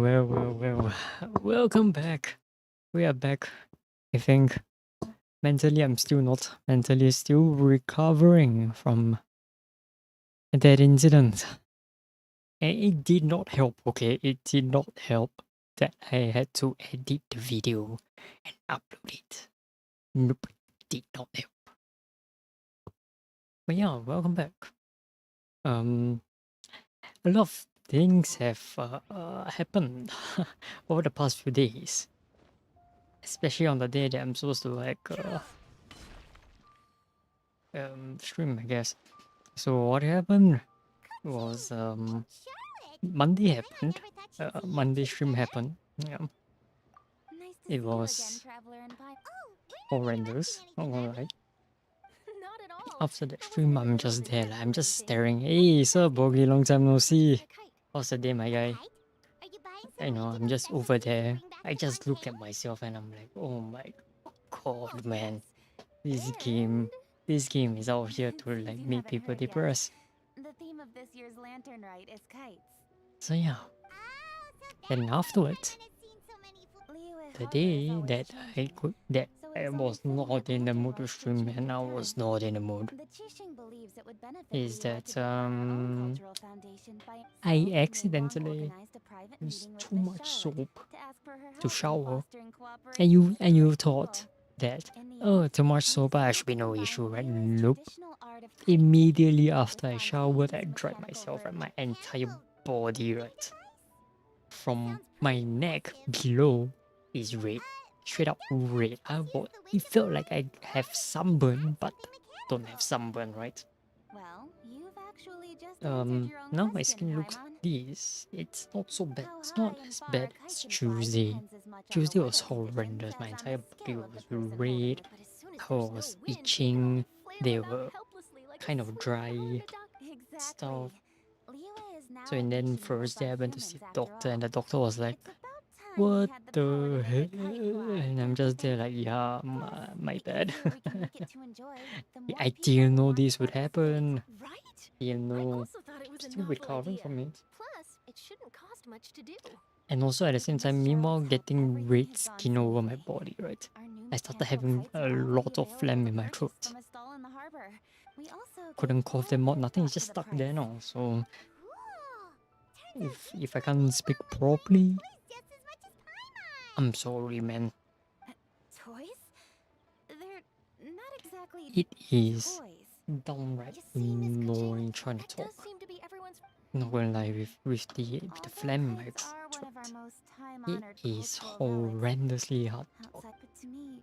well. Welcome back. We are back. I think mentally, I'm still not. Mentally, still recovering from that incident. And it did not help, okay? It did not help that I had to edit the video and upload it. Nope, did not help. But yeah, welcome back. A lot of things have happened over the past few days. Especially on the day that I'm supposed to stream, I guess. So what happened was Monday happened. Monday stream happened. Yeah, it was horrendous. Not gonna lie. After that stream, I'm just there. I'm just staring. Hey, sir, Bogey, long time no see. How's the day, my guy? I know, I'm just over there. I just look at myself and I'm like, oh my god, man. This game is out here to like make people depressed. The theme of this year's lantern rite is kites. So yeah. Then afterwards, the day that I was not in the mood to stream and I was not in the mood is that I accidentally used too much soap to shower, and you thought that, oh, too much soap, I should be no issue, right? Nope. Immediately after I showered, I dried myself and my entire body, right? From my neck below is red, straight up red. It felt like I have sunburn, but don't have sunburn, right? Well, you've actually just Now my skin looks like this. It's not so bad. It's not as bad as Tuesday. Tuesday was horrendous. My entire body was red. I was itching. They were kind of dry stuff. So and then Thursday I went to see the doctor and the doctor was like, what the hell? And I'm just there like, yeah, my bad. I didn't know this would happen. Didn't know. I'm still recovering from it. Plus, it shouldn't cost much to do. And also at the same time, meanwhile getting red skin over my body, right? I started having a lot of phlegm in my throat. Couldn't cough them out, nothing, it's just stuck there now. So if I can't speak properly, I'm sorry, man. Toys? They're not exactly It is toys. downright annoying trying to talk. Not gonna lie, with the phlegm in my throat, it is horrendously hard to talk. But to me,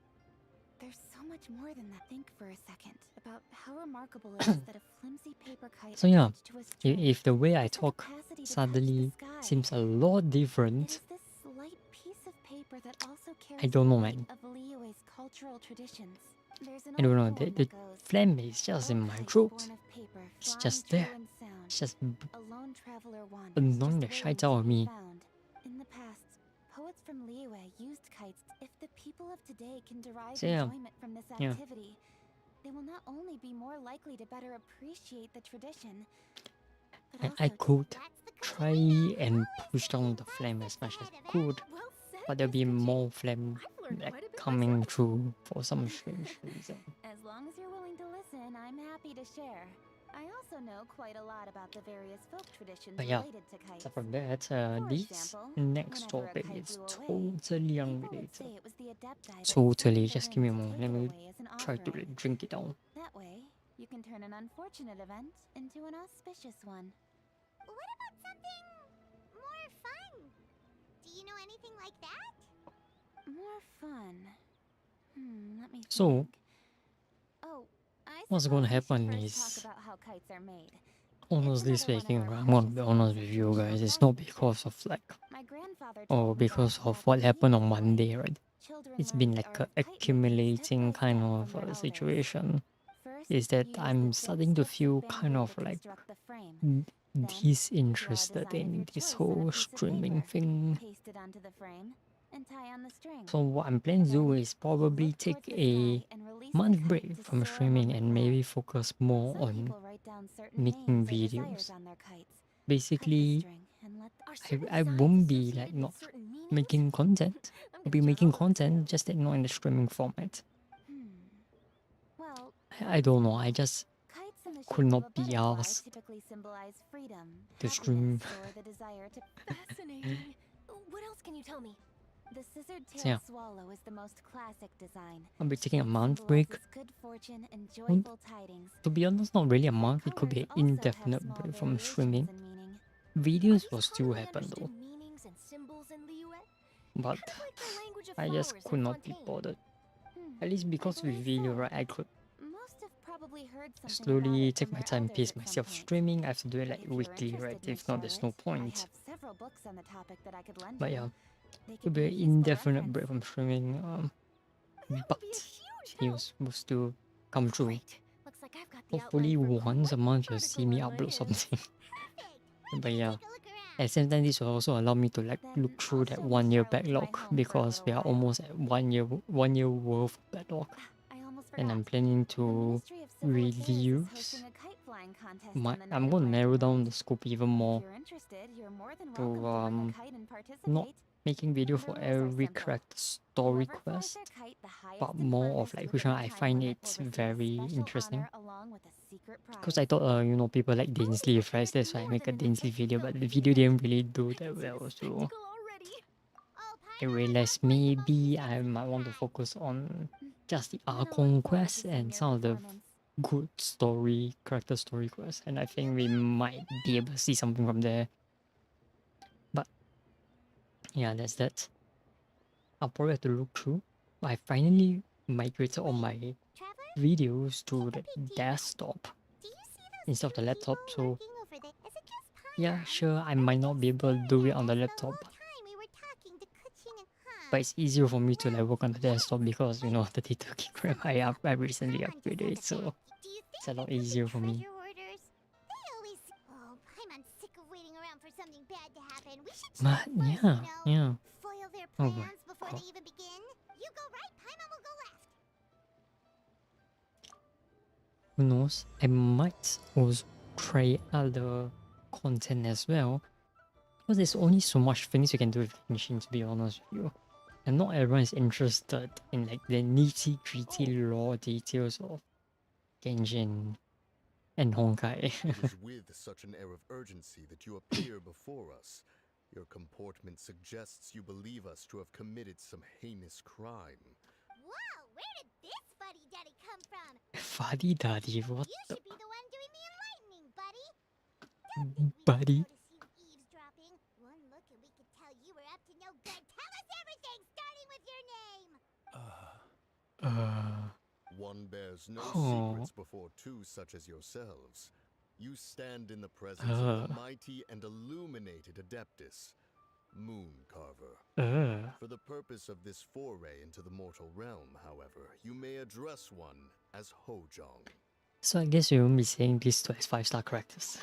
there's so much more than that. Think for a second about how remarkable it is that a flimsy paper kite. So yeah, attached to a string if the way I has the talk capacity to touch the suddenly sky. seems a lot It different, is this slight piece of paper that also carries I don't know, the man. weight of Liyue's cultural traditions. There's an I don't old know, poem the that goes, phlegm is just in "O my kite throat. born of paper, It's flying just true there. and sound, It's just a lone traveler wanders, annoying the just shit waiting out to of be me. found." In the past, poets from Liyue used kites. If the people of today can derive So yeah, enjoyment from this yeah. activity, they will not only be more likely to better appreciate the tradition, but also I could try and push down the flame as much as I could, but there'll be more flame like coming through for some strange reason. As long as you're willing to listen, I'm happy to share. I also know quite a lot about the various folk traditions But yeah, related to kites. apart from that, For this example, next whenever a topic kite is flew away, totally people would unrelated. say it was the adepti that Totally, flipped the just give me a wing to moment. take Let it me away as an try to offering. drink it down. That way, you can turn an unfortunate event into an auspicious one. What about something more fun? Do you know anything like that? More fun. Let me think. So, Oh, I what's suppose gonna we should happen first is, talk about how kites are made. honestly It's another one of speaking, our I'm gonna be precious honest with you traditional guys, it's not practices. because of like, My grandfather or told me because once of that what in happened on Liyue, Monday, right? children It's learn been the like art a of kite making accumulating step by kind step of from their elders. situation. First, Is that you use I'm the starting to thick strips feel of kind bamboo of to like construct the frame. Then, draw a disinterested design of in your this choice on a whole piece of streaming paper, thing. paste it onto the frame, and tie on the string. So what I'm planning to do Then, is probably look take towards the a sky and release the month kite break to from soar among streaming the and maybe clouds. focus more Some on people write down certain making names or desires videos. on their kites. Cut the Basically, string and I won't be like not making content. I'll be making content, just that not in the streaming format. Well, I don't know. I just kites in the could shape of not a be butterfly asked typically symbolize freedom, to stream. happiness, or the desire to. Fascinating. What else can you tell me? The scissored So, tailed yeah. swallow is the most classic design. I'll be taking a It month break. symbolizes good fortune and joyful tidings. To be honest, not really a month. It could be an Colors also have indefinite small break from variations streaming. in meaning. Videos will still happen though, Meanings and symbols in Liyue? but Kind of like the language of I just flowers could in not be Fontaine. bothered. At least because with believe video, so. right, I could Most have probably heard something slowly about it take from my their time, elders pace at some myself point. streaming. I have to do it like If you're weekly, interested, right? Miss If not, there's no Charlotte, I point. have several books on the topic that I could lend But you. yeah, They it'll could be be a an useful indefinite reference. break from streaming. That But would be a huge he help. was supposed to come true. Great. Looks like I've got the Hopefully outline for once a quite month the you'll see article me on my upload hands. something. Perfect. But yeah, Take a look around. at the same time, this will also allow me to like Then look through I'll that show Miss 1 year Charlotte my backlog home for a because little we are while. almost at 1 year worth of backlog, I almost and forgot. I'm planning The to Ministry of Civil Affairs is reduce hosting a kite flying contest my. on the I'm night going of to narrow down Rite. the scope even If more you're interested, you're more than to welcome to bring a kite and participate. not making video for The rules are every simple. character story Whoever flies quest, their kite the highest but and more of furthest like which one within I the time find limit it's will receive a very special interesting. honor along with a secret Because prize. I thought, people like Dainsley, right? That's why I make a Dainsley video, but the video didn't really do that well, so Spectacle already. Oh, I realized maybe I might want to focus on just the I'm gonna look archon forward to quests seeing and your some of the performance. good story, character story quests, and I think we might be able to see something from there. But yeah, that's that. I'll probably have to look through. I finally migrated all my Traveler, videos to take a the peek, Teyvat. desktop Do you see those instead of the two laptop, people so working over there? Is it just yeah, Paimon? sure, I I've might been not be able to do it staring on the at us laptop, the whole time we were talking to Kuching and Han. but it's easier for me to like work on the desktop because the data gig I recently Paimon just upgraded, had so the back. Do you it's think a lot they took the easier for me. treasure orders? They always. Oh, Paimon's sick of waiting around for something bad to happen. We should But strike first, yeah, you know? yeah. Foil their Oh my plans before God. they even begin. You go right, Paimon will go left. Who knows? I might also try other content as well. Because there's only so much things you can do with Genshin, to be honest with you. And not everyone is interested in like the nitty-gritty lore details of Genshin and Honkai. It is with such an air of urgency that you appear before us. Your comportment suggests you believe us to have committed some heinous crime. Whoa, where did this fuddy-duddy come from? Fuddy-duddy, what You the... should be the one doing the enlightening, buddy. Buddy? Notice you eavesdropping. One look and we could tell you were up to no good. Tell us everything, starting with your name. One bears no Oh. secrets before two such as yourselves. You stand in the presence of the mighty and illuminated Adeptus, Mooncarver. For the purpose of this foray into the mortal realm, however, you may address one as Hojong. So I guess you won't be saying this to as 5-star characters.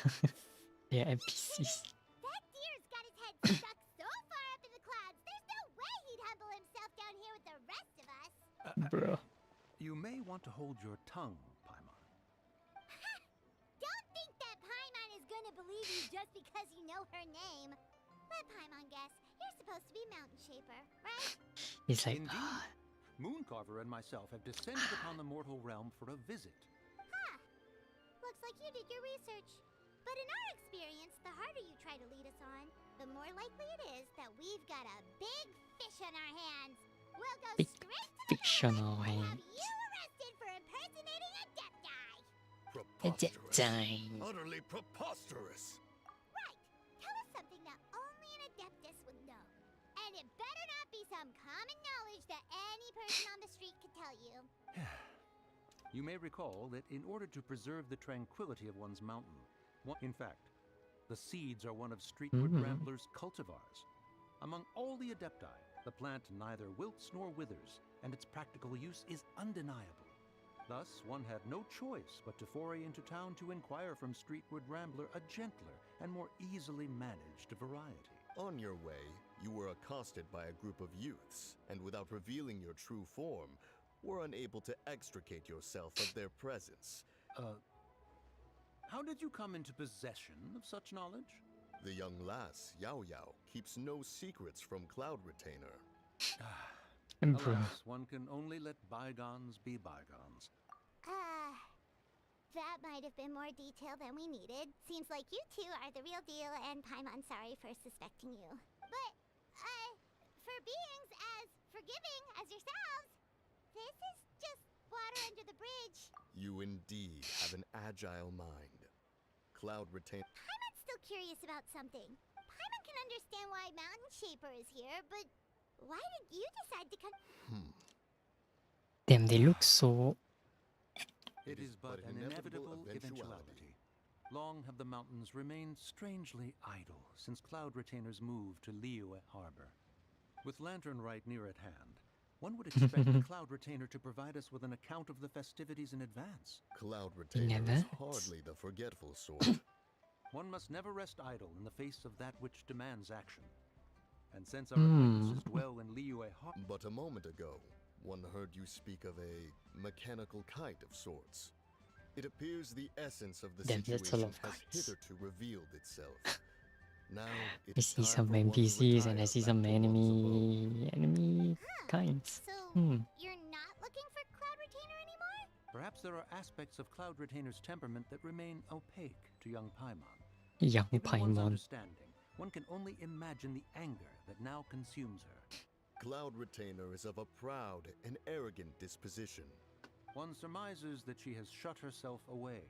They're NPCs. That deer's got his head stuck so far up in the clouds, there's no way he'd humble himself down here with the rest of us. Bro. You may want to hold your tongue, Paimon. Don't think that Paimon is gonna believe you just because you know her name. Let Paimon guess. You're supposed to be Mountain Shaper, right? It's like, Indeed. Mooncarver and myself have descended upon the mortal realm for a visit. Looks like you did your research. But in our experience, the harder you try to lead us on, the more likely it is that we've got a big fish on our hands. We'll go Big straight to the fish on our and have hands. you arrested for impersonating a Adepti. Preposterous. Time. Utterly preposterous. Right. Tell us something that only an Adeptus would know. And it better not be some common knowledge that any person on the street could tell you. You may recall that in order to preserve the tranquility of one's mountain, in fact, the seeds are one of Streetwood Rambler's cultivars. Among all the Adepti, the plant neither wilts nor withers, and its practical use is undeniable. Thus, one had no choice but to foray into town to inquire from Streetwood Rambler a gentler and more easily managed variety. On your way, you were accosted by a group of youths, and without revealing your true form, were unable to extricate yourself of their presence. How did you come into possession of such knowledge? The young lass, Yao Yao, keeps no secrets from Cloud Retainer. Emperor. Alas, one can only let bygones be bygones. That might have been more detail than we needed. Seems like you two are the real deal, and Paimon sorry for suspecting you. But, for beings as forgiving as yourselves, this is just water under the bridge. You indeed have an agile mind. Cloud Retainer. Paimon's still curious about something. Paimon can understand why Mountain Shaper is here, but why did you decide to come? Damn, they look so. It is but an inevitable eventuality. Long have the mountains remained strangely idle since Cloud Retainer's move to Liyue Harbor. With Lantern Rite near at hand, one would expect the Cloud Retainer to provide us with an account of the festivities in advance. Cloud Retainer is Never. hardly the forgetful sort. One must never rest idle in the face of that which demands action. And since our acquaintances dwell in Liyue Harbor, But a moment ago, one heard you speak of a mechanical kite of sorts. It appears the essence of the Damn, that's a lot situation of has kites. hitherto revealed itself. Now it I is see time some for one to NPCs and I retire see back some to once abode. enemy kinds. So, Hmm. you're not looking for Cloud Retainer anymore? perhaps there are aspects of Cloud Retainer's temperament that remain opaque to young Paimon. Young Given one's Paimon. understanding, one can only imagine the anger that now consumes her. Cloud Retainer is of a proud and arrogant disposition. One surmises that she has shut herself away.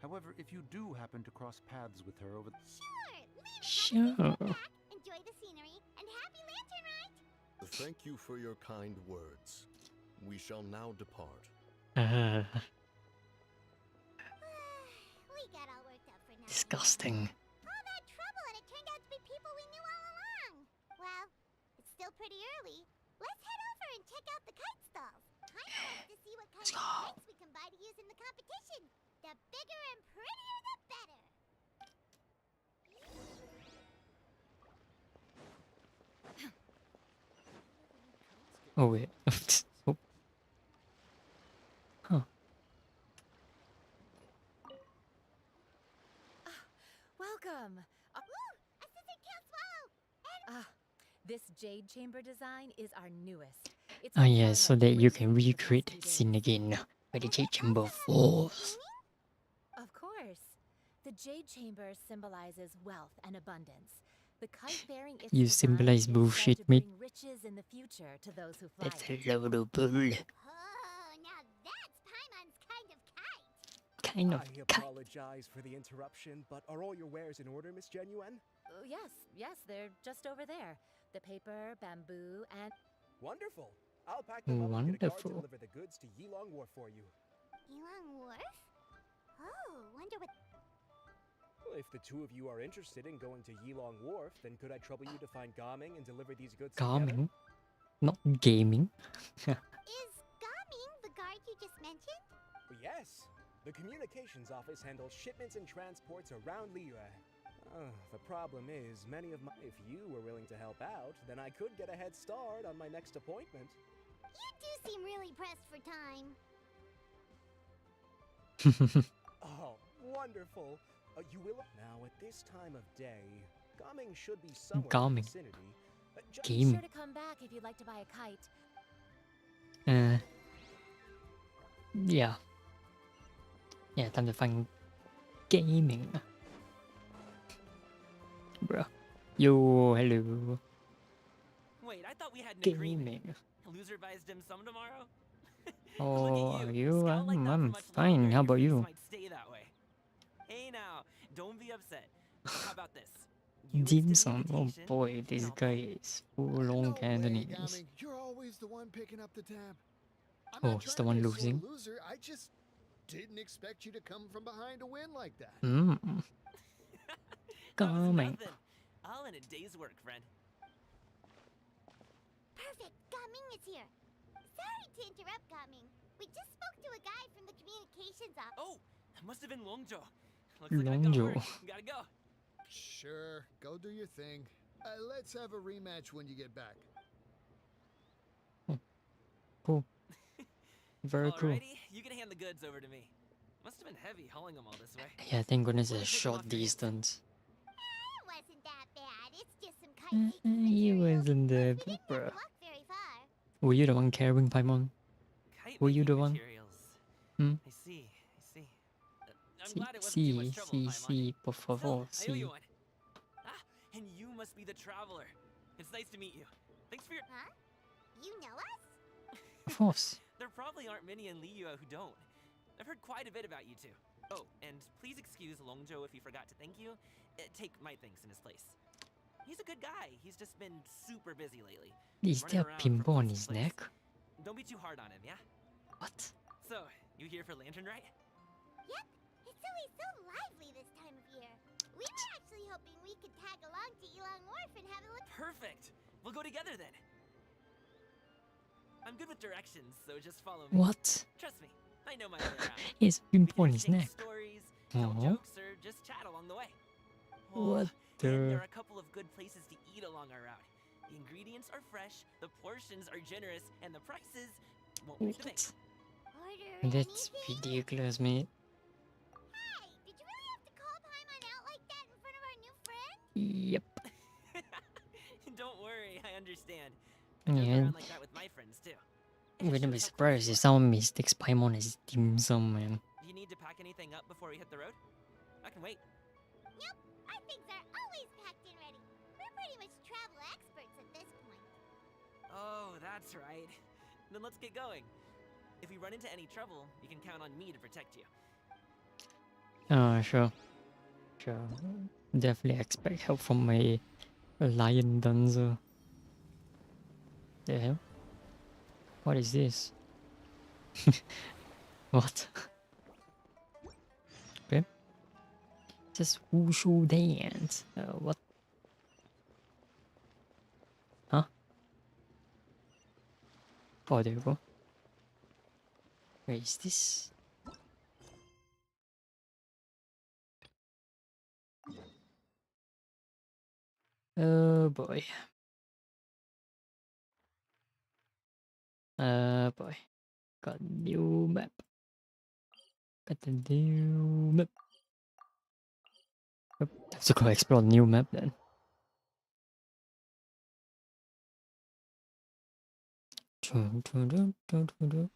However, if you do happen to cross paths with her over Sure, leave it Sure. back, enjoy the scenery, and happy lantern ride! Thank you for your kind words. We shall now depart. We got all worked up for nothing. Disgusting. All that trouble, and it turned out to be people we knew all along. Well, it's still pretty early. Let's head over and check out the kite stalls. I want to see what kind of kites we can buy to use in the competition. The bigger and prettier, the better. Oh wait. Oh. Huh. Welcome. Woo! A scissor can't swallow! And This jade chamber design is our newest. It's Ah been yeah, selling so like that you crazy can for the recreate past that 2 scene days. again where the Jade Chamber falls. Of course. The jade chamber symbolizes wealth and abundance. The kite bearing its You design symbolize is said bullshit, to mate. bring riches in the future to those who fly That's it. a load of bull. Oh, now that's Paimon's kind of kite. Kind of I kite. apologize for the interruption, but are all your wares in order, Miss Genuine? Yes, they're just over there. The paper, bamboo, and Wonderful. I'll pack them up and get a guard Wonderful. to deliver the goods to Yilong Wharf for you. Elon Wharf? Oh, wonder what... Well, if the two of you are interested in going to Yilong Wharf, then could I trouble you to find Gaming and deliver these goods together? Gaming, not gaming. Is Gaming the guard you just mentioned? Yes. The communications office handles shipments and transports around Liyue. The problem is, if you were willing to help out, then I could get a head start on my next appointment. You do seem really pressed for time. Oh, wonderful. You will now at this time of day. Gaming should be somewhere in Gaming. the vicinity. Just Game. be sure to come back if you'd like to buy a kite. Yeah. Yeah, time to find gaming. Bruh. Yo, hello. Wait, I thought we had an agreement. Gaming. Loser buys dim sum tomorrow? Oh, Look at are you. you? Scout like that for I'm much fine. longer, How and about your face you? might stay that way. Hey now, don't be upset. How about this? You Dim extend sum. the Oh invitation, boy, and this I'll guy pay. is full on Cantonese. Gaming. You're always the one picking up the tab. I'm Oh, not he's the trying one to be a sore losing. loser. I just didn't expect you to come from behind to win like that. Hmm. That was Gaming. nothing. All in a day's work, friend. Perfect, Gaming is here. Sorry to interrupt, Gaming. We just spoke to a guy from the communications office. Oh, that must have been Longjo. Looks like I got Longjo. work. Gotta go. Sure, go do your thing. Let's have a rematch when you get back. Cool. Very cool. Alrighty, you can hand the goods over to me. Must have been heavy hauling them all this way. Yeah, thank goodness We'll it's just pick 'em short off your hands. distance. It wasn't He wasn't there, We didn't bro. have to walk very far. Were you the one carrying Paimon? Kite Were you making the one? materials. Hmm? I see. I see. I'm Sí, glad it wasn't too much trouble, Paimon. sí, por Still, favor, I owe sí. you one. Ah, and you must be the traveler. It's nice to meet you. Thanks for your. Huh? You know us? Of course. There probably aren't many in Liyue who don't. I've heard quite a bit about you two. Oh, and please excuse Longzhou if he forgot to thank you. Take my thanks in his place. He's a good guy. He's just been super busy lately. Is running there a around pimple from on place his to place. neck? Don't be too hard on him, yeah? What? So, you here for Lantern Rite? Yep. It's always so lively this time of year. We were actually hoping we could tag along to Elong Wharf and have a look. Perfect. We'll go together then. I'm good with directions, so just follow me. What? Trust me, I know my way around. He has a We pimple can on his exchange neck. stories, tell Aw. jokes, or just chat along the way. What And there the? are a couple of good places to eat along our route. The ingredients are fresh, the portions are generous, and the prices won't break the bank. What? Order That's anything? ridiculous, mate. Hey, did you really have to call Paimon out like that in front of our new friend? Yep. Don't worry, I understand. I joke Yeah. around like that with my friends too. I'm It gonna shows be how close surprised you if are. someone mistakes Paimon as dim sum, man. Do you need to pack anything up before we hit the road? I can wait. Nope, our things are always packed and ready. We're pretty much travel experts at this point. Oh, that's right. Then let's get going. If we run into any trouble, you can count on me to protect you. Sure. Sure. Definitely expect help from my lion dancer. The hell? What is this? What? Okay. Just wushu dance. What? Huh? Oh, there you go. Where is this? Oh boy. Boy. Got new map. Got the new map. Yep. Have to go explore new map then. Dun, dun, dun, dun, dun, dun.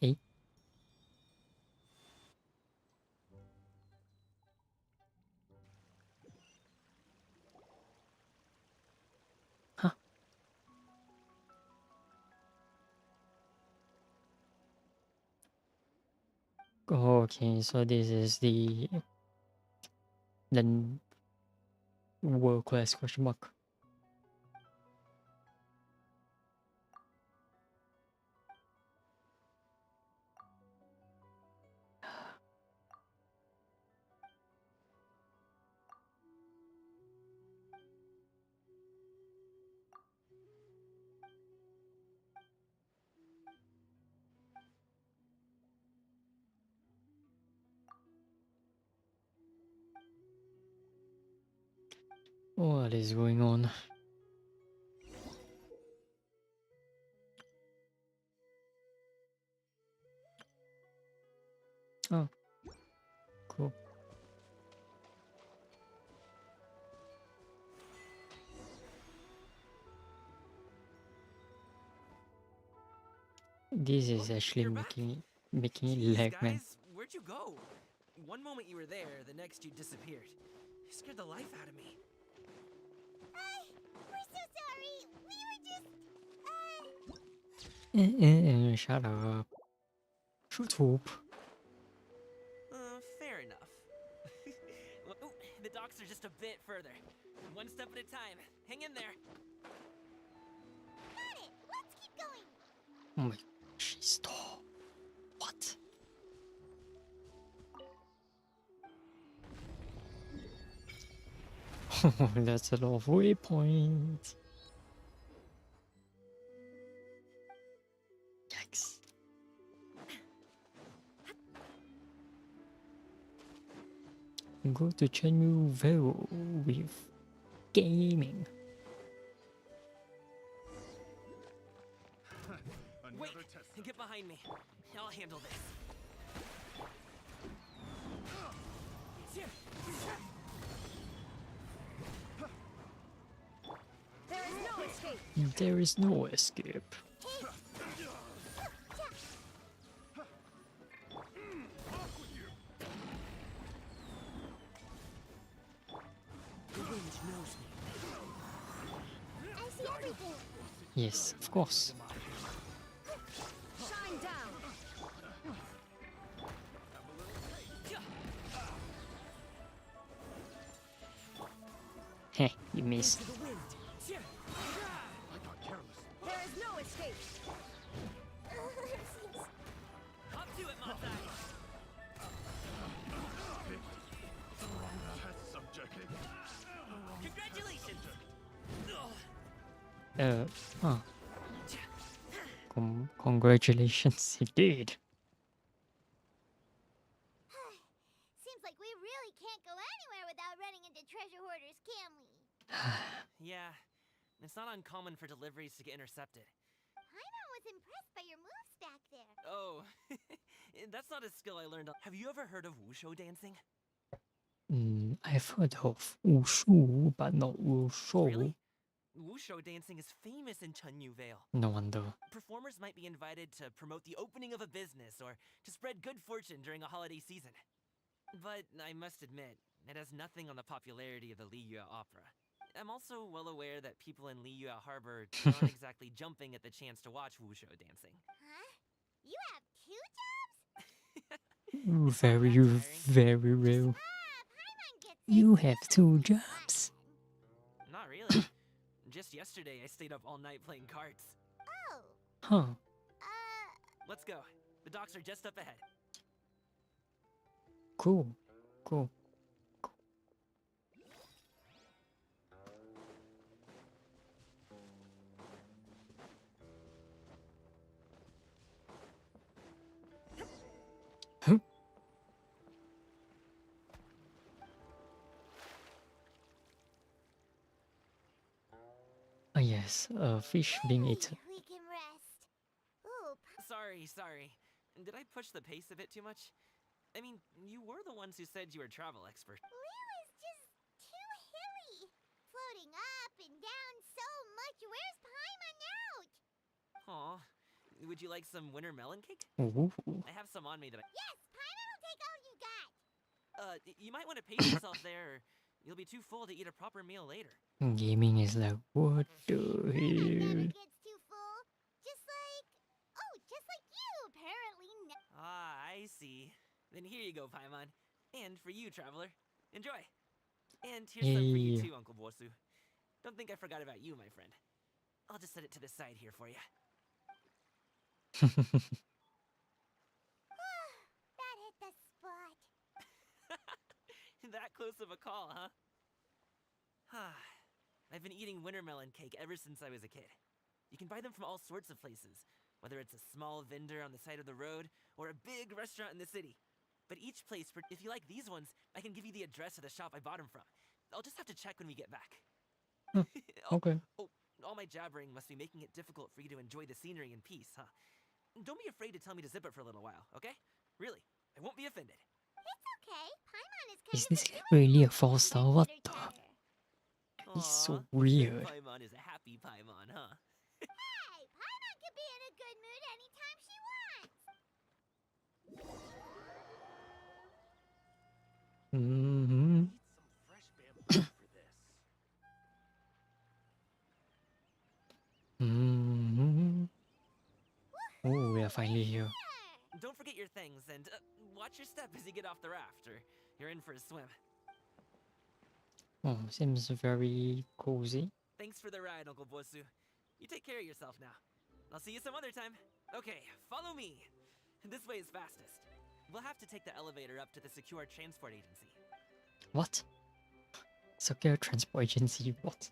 Hey. Huh. Okay, so this is the world class question mark. What is going on? Oh, cool. This is actually You're back. making it Jeez, lag, man. guys, where'd you go? One moment you were there, the next you disappeared. You scared the life out of me. We're so sorry. We were just, Shut up. Shut up. Fair enough. Well, ooh, the docks are just a bit further. One step at a time. Hang in there. got it. Let's keep going. Oh my, she's tall. What? That's a lot of waypoints. Yikes. Go to Chenyu Vero with gaming. Wait, get behind me. I'll handle this. There is no escape. I see everything. Yes, of course. Shine down. Heh, you missed. To the wind. There is no escape. Up to it, Matai! Congratulations! Huh. Congratulations, you did. Seems like we really can't go anywhere without running into treasure hoarders, can we? Yeah, it's not uncommon for deliveries to get intercepted. Paimon was impressed by your moves back there. Oh, that's not a skill I learned. Have you ever heard of wushu dancing? I've heard of Wushu, but not Wushu. Really? Wushu dancing is famous in Chunyu Vale. No wonder. Performers might be invited to promote the opening of a business or to spread good fortune during a holiday season. But I must admit, it has nothing on the popularity of the Liyue opera. I'm also well aware that people in Liyue Harbor aren't exactly jumping at the chance to watch wushu dancing. Huh? You have 2 jobs? Very, very real. Paimon gets You it. have 2 jobs. Not really. Just yesterday, I stayed up all night playing cards. Oh, Huh. Let's go. The docks are just up ahead. Cool. Cool. Huh? Ah yes, fish being eaten. we can rest. Ooh, Sorry. Did I push the pace a bit too much? I mean, you were the ones who said you were a travel expert. Liu is just too hilly. Floating up and down so much. Where's Paimon out? Aw. Would you like some winter melon cake? Ooh. I have some on me that Yes, Paimon will take all you got. you might want to pace yourself there, or you'll be too full to eat a proper meal later. Gaming is like, what the Paimon hell? never gets too full. Just like you, apparently. Ah, I see. Then here you go, Paimon. And for you, traveler. Enjoy. And here's some for you Yay. too, Uncle Bosu. Don't think I forgot about you, my friend. I'll just set it to the side here for you. That hit the spot. That close of a call, huh? I've been eating winter melon cake ever since I was a kid. You can buy them from all sorts of places, whether it's a small vendor on the side of the road or a big restaurant in the city. But each place, if you like these ones, I can give you the address of the shop I bought them from. I'll just have to check when we get back. Okay. Oh, all my jabbering must be making it difficult for you to enjoy the scenery in peace, huh? Don't be afraid to tell me to zip it for a little while, okay? Really, I won't be offended. It's okay. Paimon is kind Is of this a doer really a who 4-star? likes What better the? chatter. He's so Aw, weird. Paimon is a happy Paimon, huh? Hey, Paimon can be in a good mood anytime she wants. Mm-hmm. Mm-hmm. Oh, we are finally here. Don't forget your things, and watch your step as you get off the raft, or you're in for a swim. Oh, seems very cozy. Thanks for the ride, Uncle Bosu. You take care of yourself now. I'll see you some other time. Okay, follow me. This way is fastest. We'll have to take the elevator up to the secure transport agency. What? Secure transport agency, what?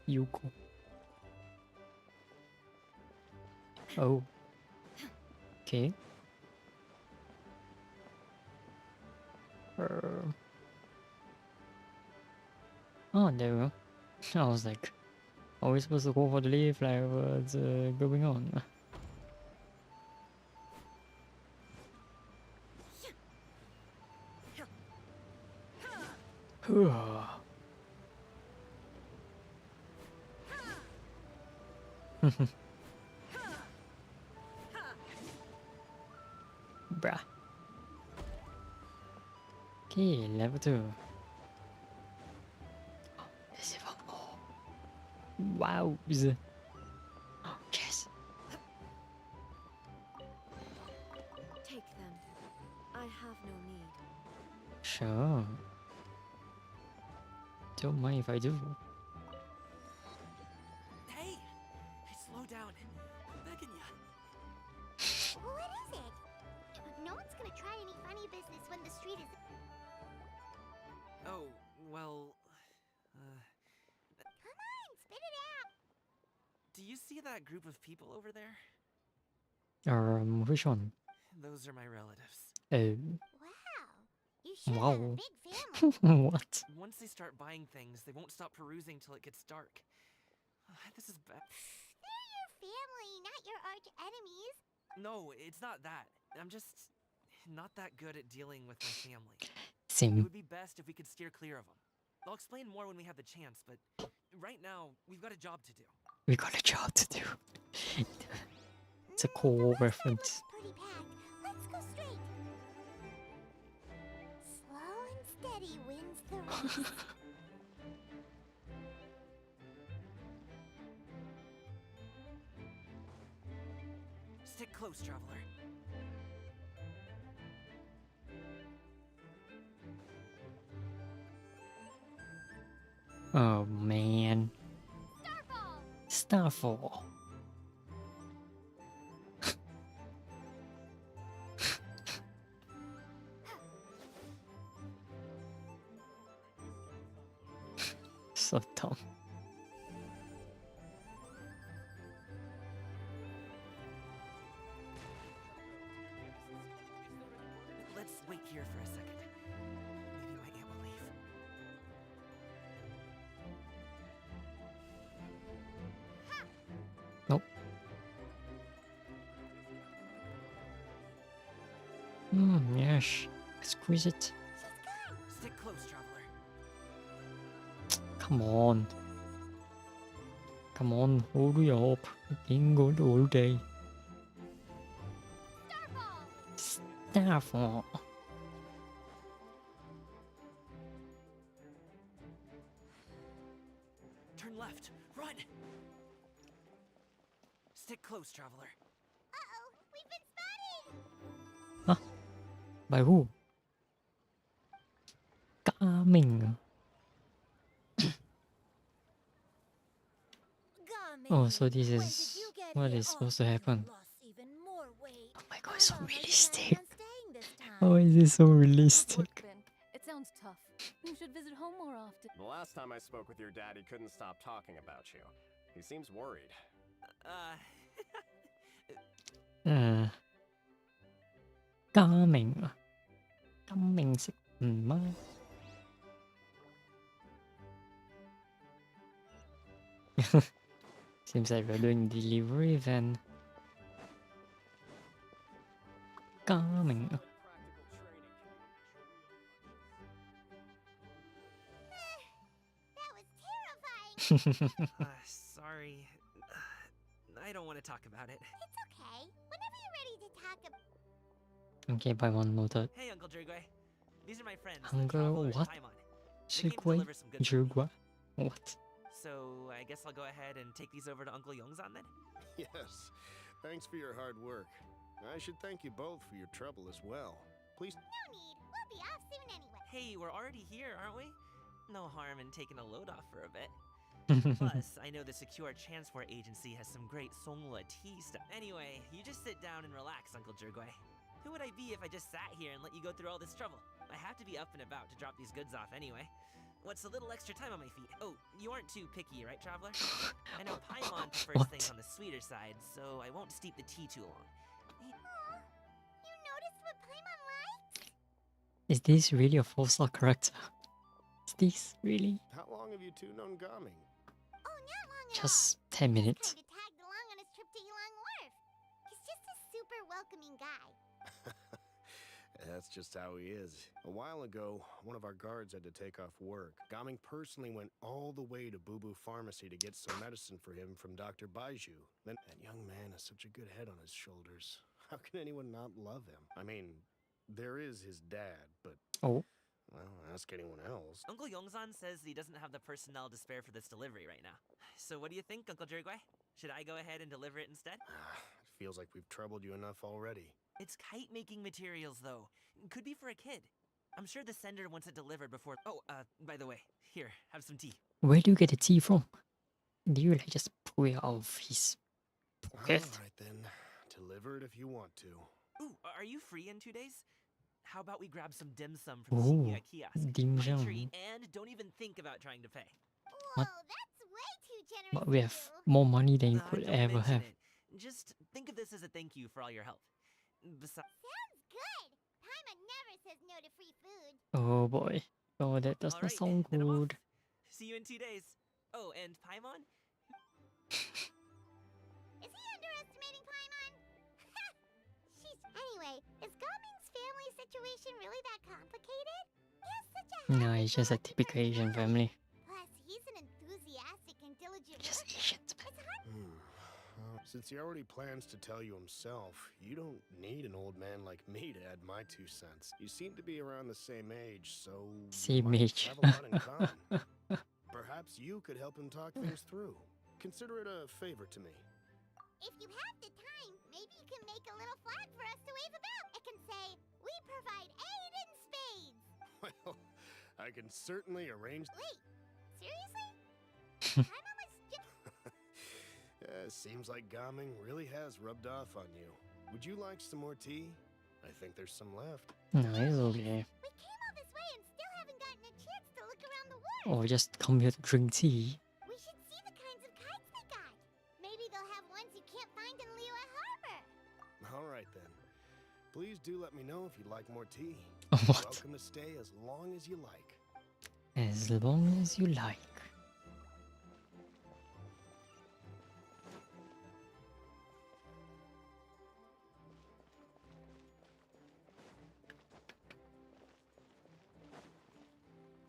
Yuko. Oh. Okay. Oh, there we go. I was like, are we supposed to go for the lift? Like, what's going on? Ugh. Bruh. Okay, level 2. Oh, there's even more. Wow. Oh, yes. Take them. I have no need. Sure. Don't mind if I do. Hey! Slow down. I'm begging ya. What is it? No one's gonna try any funny business when the street is. Oh, well... Come on, spit it out. do you see that group of people over there? Which one? Those are my relatives. Wow, you sure have a Wow. big family. What? Once they start buying things, they won't stop perusing till it gets dark. This is bad. They're your family, not your arch enemies. No, it's not that. I'm just not that good at dealing with my family. It Same. would be best if we could steer clear of them. I'll explain more when we have the chance, but right now, we've got a job to do. We got a job to do. It's a The cool west side reference. looks pretty packed. Let's go straight. Slow and steady wins the race. Stick close, traveler. Oh man. Starfall. So dumb. Let's wait here for a second. Maybe my aunt will leave. Nope. Yes. Squeeze it. Stick close, traveler. Come on. Come on, hurry up. It's been good all day. Starfall. Turn left. Run! Stick close, traveler. Uh-oh, we've been spotted! Huh? By who? Coming. Oh, so this is what is supposed to happen. Oh my god, it's so realistic. How is it so realistic? It sounds tough. You should visit home more often. The last time I spoke with your dad, he couldn't stop talking about you. He seems worried. Coming. Coming 6 months. Seems like we're doing delivery then. Coming. That was terrifying. Sorry. I don't want to talk about it. It's okay. Whenever you're ready to talk about. Okay, by one noted. Hey, Uncle Jirgwe. These are my friends. the Uncle travelers what? Paimon. They came to Jirgwe? deliver some goods for me. Jirgwe? What? So, I guess I'll go ahead and take these over to Uncle Yongzan then? Yes. Thanks for your hard work. I should thank you both for your trouble as well. Please. No need. We'll be off soon anyway. Hey, we're already here, aren't we? No harm in taking a load off for a bit. Plus, I know the Secure Transport Agency has some great Songla tea stuff. Anyway, you just sit down and relax, Uncle Jirgwe. Who would I be if I just sat here and let you go through all this trouble? I have to be up and about to drop these goods off anyway. What's a little extra time on my feet? Oh, you aren't too picky, right, traveler? I know Paimon prefers What? things on the sweeter side, so I won't steep the tea too long. Aw, you noticed what Paimon likes? Is this really a 4-star character? Is this really? How long have you two known Gaming? Oh, not long at Just all. 10 minutes. Kinda tagged along on his trip to Yulong Wharf. He's just a super welcoming guy. That's just how he is. A while ago, one of our guards had to take off work. Gaming personally went all the way to Boo Boo Pharmacy to get some medicine for him from Dr. Baiju. Then that young man has such a good head on his shoulders. How can anyone not love him? I mean, there is his dad, but... Oh. Well, ask anyone else. Uncle Yongzan says he doesn't have the personnel to spare for this delivery right now. So what do you think, Uncle Jirgui? Should I go ahead and deliver it instead? It feels like we've troubled you enough already. It's kite-making materials, though. Could be for a kid. I'm sure the sender wants it delivered before... Oh, by the way, here, have some tea. Where do you get the tea from? Do you like just pull it out of his pocket? Alright then. Deliver it if you want to. Ooh, are you free in 2 days? How about we grab some dim sum from the Ooh, Shibuya kiosk? dim My sum. treat, and don't even think about trying to pay. Whoa, What? that's way too generous. But we of have you. more money than you could Don't ever mention have. it. Just think of this as a thank you for all your help. Besides... Sounds good. Paimon never says no to free food. Oh boy. Oh, that does not Alright, sound then I'm off. good. See you in 2 days. Oh, and Paimon? Is he underestimating Paimon? She's... Anyway, is Gaming's family situation really that complicated? He has such a No, happy it's just a go-lucky typical Asian personality. family. Plus, he's an enthusiastic and diligent Just worker. Asians. It's hard. Well, since he already plans to tell you himself, you don't need an old man like me to add my 2 cents. You seem to be around the same age, so you Same might age. have a lot in common. Perhaps you could help him talk things through. Consider it a favor to me. If you have the time, maybe you can make a little flag for us to wave about. It can say, "We provide aid in spades." Well, I can certainly arrange... Wait, seriously? Paimon was just... Seems like Gaming really has rubbed off on you. Would you like some more tea? I think there's some left. No, it's okay. We came all this way and still haven't gotten a chance to look around the ward. Or just come here to drink tea. We should see the kinds of kites they got. Maybe they'll have ones you can't find in Liyue Harbor. Alright then. Please do let me know if you'd like more tea. What? Welcome to stay as long as you like. As long as you like.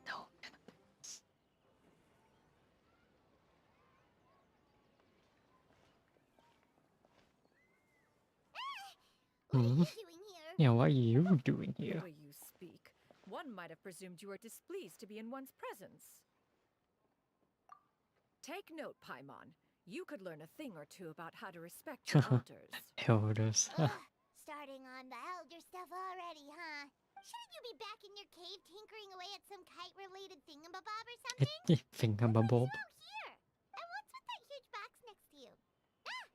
No. What are Hmm? you doing here? Yeah, what are you doing The here? way you speak, one might have presumed you were displeased to be in one's presence. Take note, Paimon. You could learn a thing or two about how to respect your elders. Elders. Ugh, starting on the elder stuff already, huh? Shouldn't you be back in your cave tinkering away at some kite-related thingamabob or something? Thingamabob. What are you out here? And what's with that huge box next to you? Ah!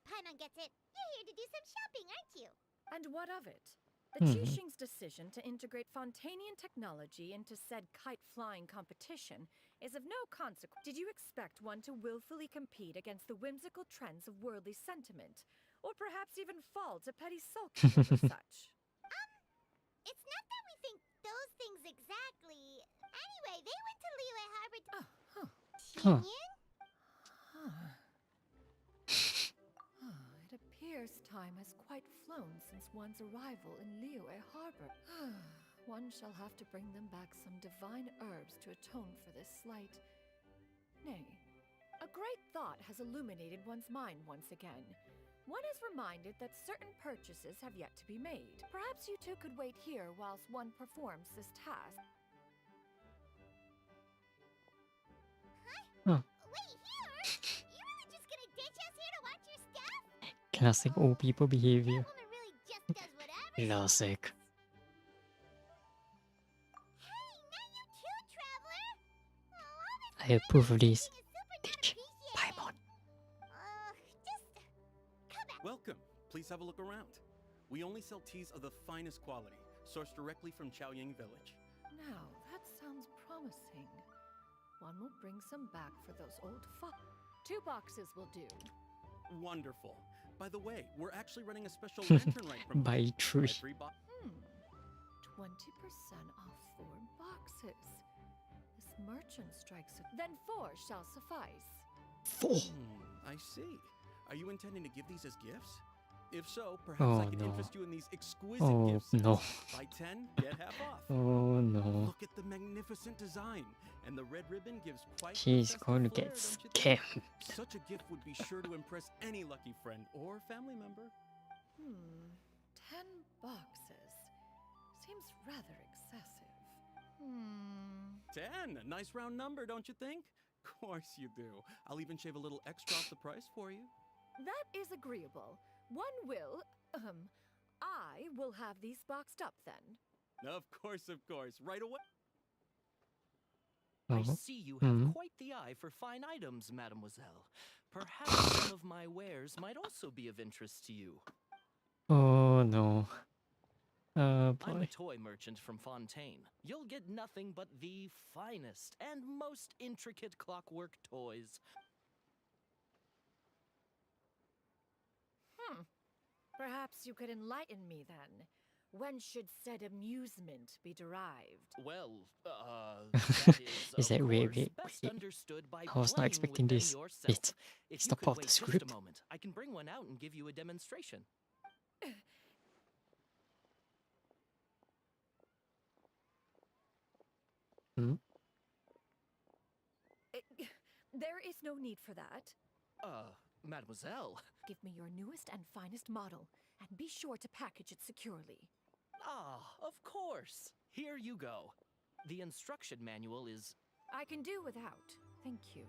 Paimon gets it. You're here to do some shopping, aren't you? And what of it? The Hmm. Qixing's decision to integrate Fontainian technology into said kite-flying competition is of no consequence. Did you expect one to willfully compete against the whimsical trends of worldly sentiment? Or perhaps even fall to petty sulking over such? It's not that we think those things exactly. Anyway, they went to Liyue Harbor to... Huh. Xinyan? It appears time has quite flown since one's arrival in Liyue Harbor. One shall have to bring them back some divine herbs to atone for this slight. Nay, a great thought has illuminated one's mind once again. One is reminded that certain purchases have yet to be made. Perhaps you two could wait here whilst one performs this task. Huh. Wait here? You really just gonna ditch us here to watch your stuff? Classic old people behavior. That woman really just does whatever. Classic. Hey, not you too, traveler. Oh, all this I approve of kindness this. is super not Ditch. appreciated. Paimon. Just come back. Welcome. Please have a look around. We only sell teas of the finest quality, sourced directly from Chaoying Village. Now, that sounds promising. One will bring some back for those old 2 boxes will do. Wonderful. By the way, we're actually running a special lantern right promotion. Buy tree. 20% off 4 boxes. This merchant strikes a... Then 4 shall suffice. 4. I see. Are you intending to give these as gifts? If so, perhaps Oh I can no. interest you in these exquisite Oh gifts. no. Buy 10, get half off. Oh no. Look at the magnificent design, and the red ribbon gives quite the He's festive going to flair, get don't you think? scammed. Such a gift would be sure to impress any lucky friend or family member. 10 boxes. Seems rather excessive. 10, a nice round number, don't you think? Of course you do. I'll even shave a little extra off the price for you. That is agreeable. One will, I will have these boxed up then. Of course, right away. I Oh. see you have quite the eye for fine items, mademoiselle. Perhaps some of my wares might also be of interest to you. Oh no. I'm a Boy. toy merchant from Fontaine. You'll get nothing but the finest and most intricate clockwork toys. Perhaps you could enlighten me then. When should said amusement be derived? Well, that Is that of really? course, best understood by I was not playing expecting with them this. yourself. It's If you not could part of wait the just script. a moment, I can bring one out and give you a demonstration. There is no need for that. Mademoiselle. Give me your newest and finest model, and be sure to package it securely. Of course. Here you go. The instruction manual is... I can do without. Thank you.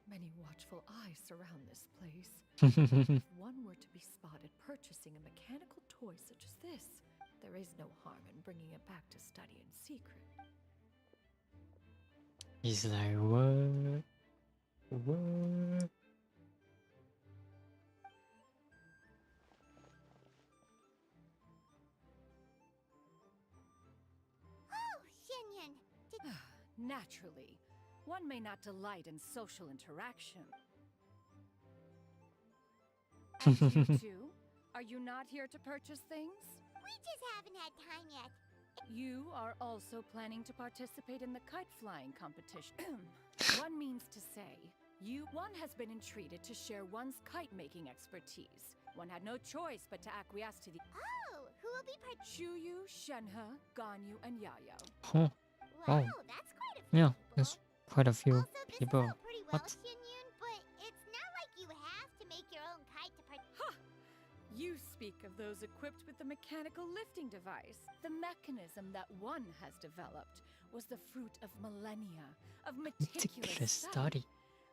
Many watchful eyes surround this place. If one were to be spotted purchasing a mechanical toy such as this, there is no harm in bringing it back to study in secret. He's like, what? What? Oh, Xianyan, Naturally, one may not delight in social interaction. And you too? Are you not here to purchase things? we just haven't had time yet. You are also planning to participate in the kite flying competition. One means to say, one has been entreated to share one's kite making expertise. One had no choice but to acquiesce to the Oh, who will be Chuyu, Shenhe, Ganyu, and Yayo. Huh. Wow, Oh. that's quite a few Yeah, people. there's quite a few Also, this people. is all pretty well, What? Xianyun, but it's not like you have to make your own kite to You speak of those equipped with the mechanical lifting device. The mechanism that one has developed was the fruit of millennia of meticulous Meticulous study.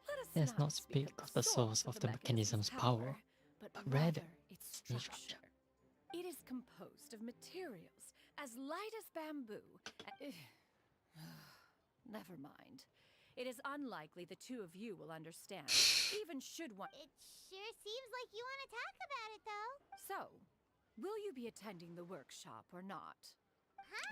Let us Let's not speak of the source of the mechanism's power, but rather its its structure. It is composed of materials as light as bamboo. Never mind. It is unlikely the two of you will understand, even should one. It sure seems like you want to talk about it, though. So, will you be attending the workshop or not?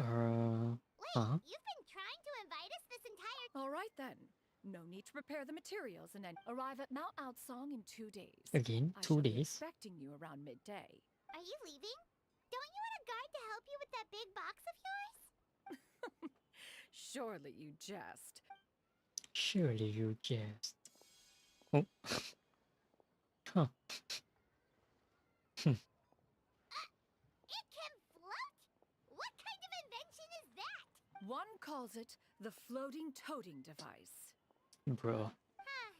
Wait, you've been trying to invite us this entire... All right then. No need to prepare the materials and then arrive at Mount Outsong in 2 days. Again, I 2 shall be days. expecting you around midday. Are you leaving? Don't you want a guard to help you with that big box of yours? Surely you jest. Surely you just. Oh. Huh. It can float? What kind of invention is that? One calls it the floating toting device. Bro. Huh.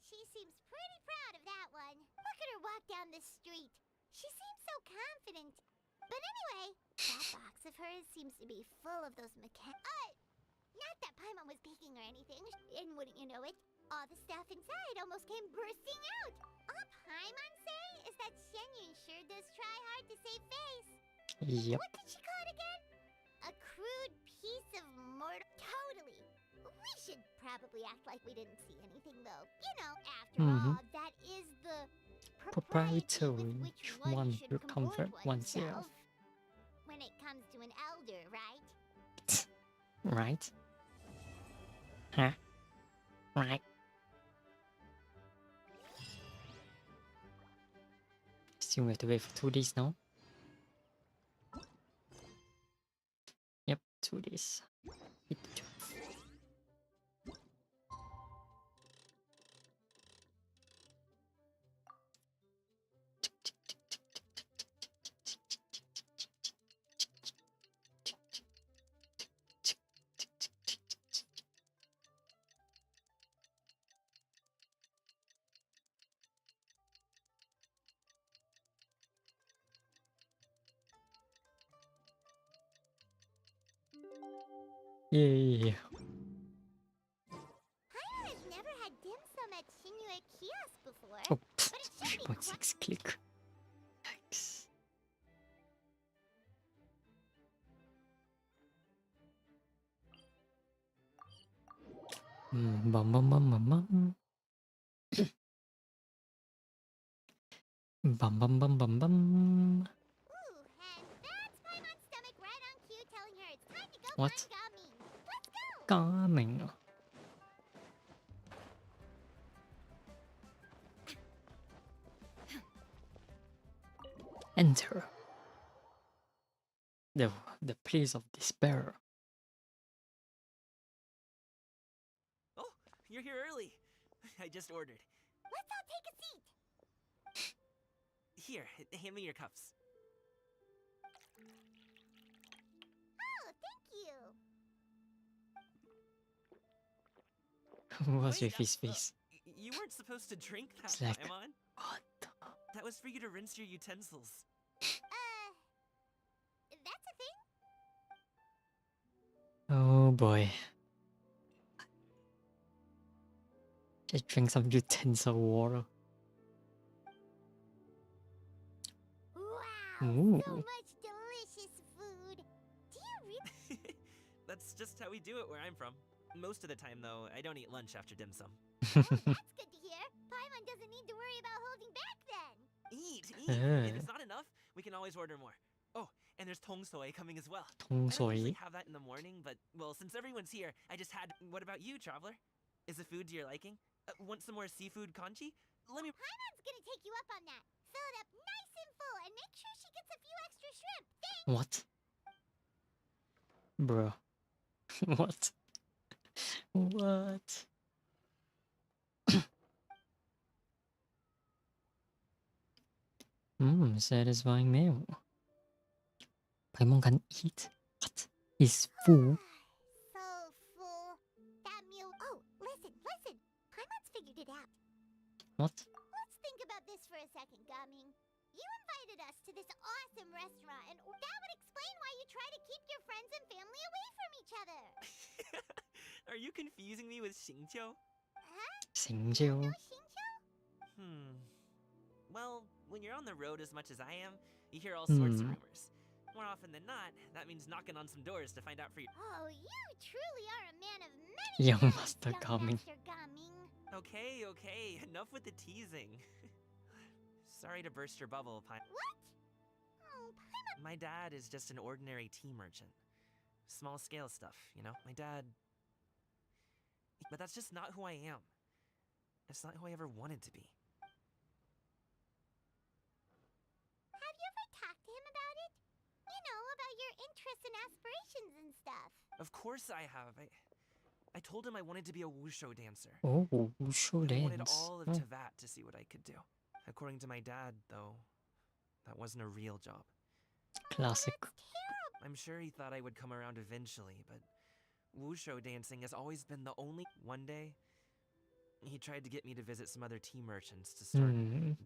She seems pretty proud of that one. Look at her walk down the street. She seems so confident. But anyway, that box of hers seems to be full of those not that Paimon was peeking or anything, and wouldn't you know it, all the stuff inside almost came bursting out. All Paimon say is that Xianyun sure does try hard to save face. Yep. What did she call it again? A crude piece of mortar. Totally. We should probably act like we didn't see anything, though. You know, after all, that is the Proprietary with which one should to comfort oneself. oneself. When it comes to an elder, right? Right? Huh? Right. Assume we have to wait for 2 days now. Yep, 2 days. Hit the job. Yay. Paimon has never had dim sum at Khaenri'ah kiosk before, Oh, but it should be 3.6 click. Yikes. Bum bum bum bum bum. Bum bum bum bum bum. Ooh, and that's Paimon's stomach right on cue telling her it's time to go What? find Gaming. Let's go! Coming. Enter. The place of despair. Oh, you're here early. I just ordered. Let's all take a seat. Here, hand me your cups. Oh, thank you. What's with Wait, his face? You weren't supposed to drink that, It's like, Paimon. what? That was for you to rinse your utensils. That's a thing? Oh boy. Just drink some utensil water. Wow, Ooh. so much delicious food. Do you really? That's just how we do it where I'm from. Most of the time, though, I don't eat lunch after dim sum. That's good to hear. Paimon doesn't need to worry about holding back then. Eat! Yeah. If it's not enough, we can always order more. Oh, and there's tong soy coming as well. Tong I don't usually soy. have that in the morning, but, well, since everyone's here, I just had... What about you, traveler? Is the food to your liking? Want some more seafood kanji? Let me... Paimon's gonna take you up on that. Fill it up nice and full and make sure she gets a few extra shrimp. What? Thanks! Bro. What? What? Satisfying meal. Paimon can eat. What? He's full. So full. That meal... Oh, listen. Paimon's figured it out. What? Let's think about this for a second, Gaming. You invited us to this awesome restaurant, and that would explain why you try to keep your friends and family away from each other. Are you confusing me with Xingqiu? Huh? Xingqiu. No Xingqiu? Well, when you're on the road as much as I am, you hear all sorts of Hmm. rumors. More often than not, that means knocking on some doors to find out for you. Oh, you truly are a man of many Young talents, Master young Gaming. Master Gaming. Okay, enough with the teasing. Sorry to burst your bubble, Pi. What? Oh, Paimon. My dad is just an ordinary tea merchant. Small scale stuff, you know? My dad... But that's just not who I am. It's not who I ever wanted to be. Have you ever talked to him about it? You know, about your interests and aspirations and stuff. Of course I have. I told him I wanted to be a wushu dancer. Oh, wushu I wanted dance. all of Oh. Teyvat to see what I could do. According to my dad, though, that wasn't a real job. Classic. I'm sure he thought I would come around eventually, but wushu dancing has always been the only... One day, he tried to get me to visit some other tea merchants to start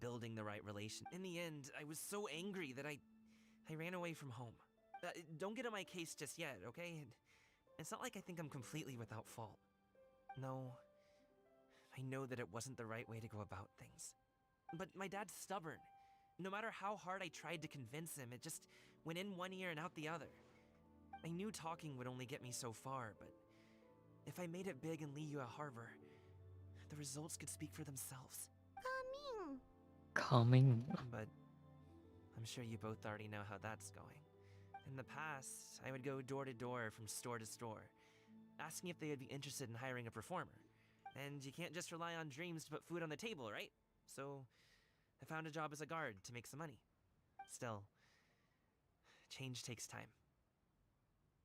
building the right relation. In the end, I was so angry that I ran away from home. Don't get on my case just yet, okay? It's not like I think I'm completely without fault. No, I know that it wasn't the right way to go about things. But my dad's stubborn. No matter how hard I tried to convince him, it just went in one ear and out the other. I knew talking would only get me so far, but if I made it big in Liyue Harbor, the results could speak for themselves. Gaming. Coming. But I'm sure you both already know how that's going. In the past, I would go door to door from store to store, asking if they would be interested in hiring a performer. And you can't just rely on dreams to put food on the table, right? So I found a job as a guard to make some money. Still, change takes time.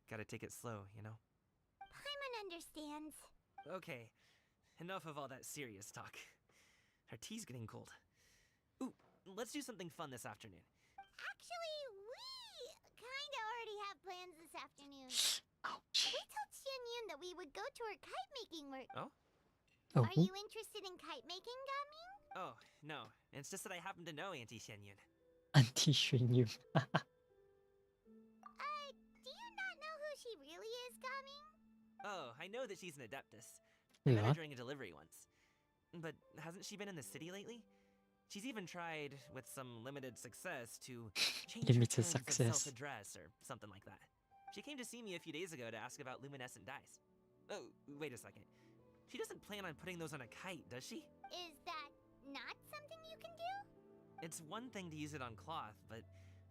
Gotta take it slow, you know? Paimon understands. Okay, enough of all that serious talk. Our tea's getting cold. Ooh, let's do something fun this afternoon. Actually, we kinda already have plans this afternoon. Ouch. We told Xianyun that we would go to her kite making work. Oh? Oh. Are you interested in kite making, Gaming? Oh, no. It's just that I happen to know Auntie Xianyun. Auntie Xianyun. Do you not know who she really is, Gaming? Oh, I know that she's an adeptus. I met her Yeah. during a delivery once. But hasn't she been in the city lately? She's even tried, with some limited success, to change her Limited terms of success. self-address or something like that. She came to see me a few days ago to ask about luminescent dyes. Oh, wait a second. She doesn't plan on putting those on a kite, does she? Is that not something you can do? It's one thing to use it on cloth, but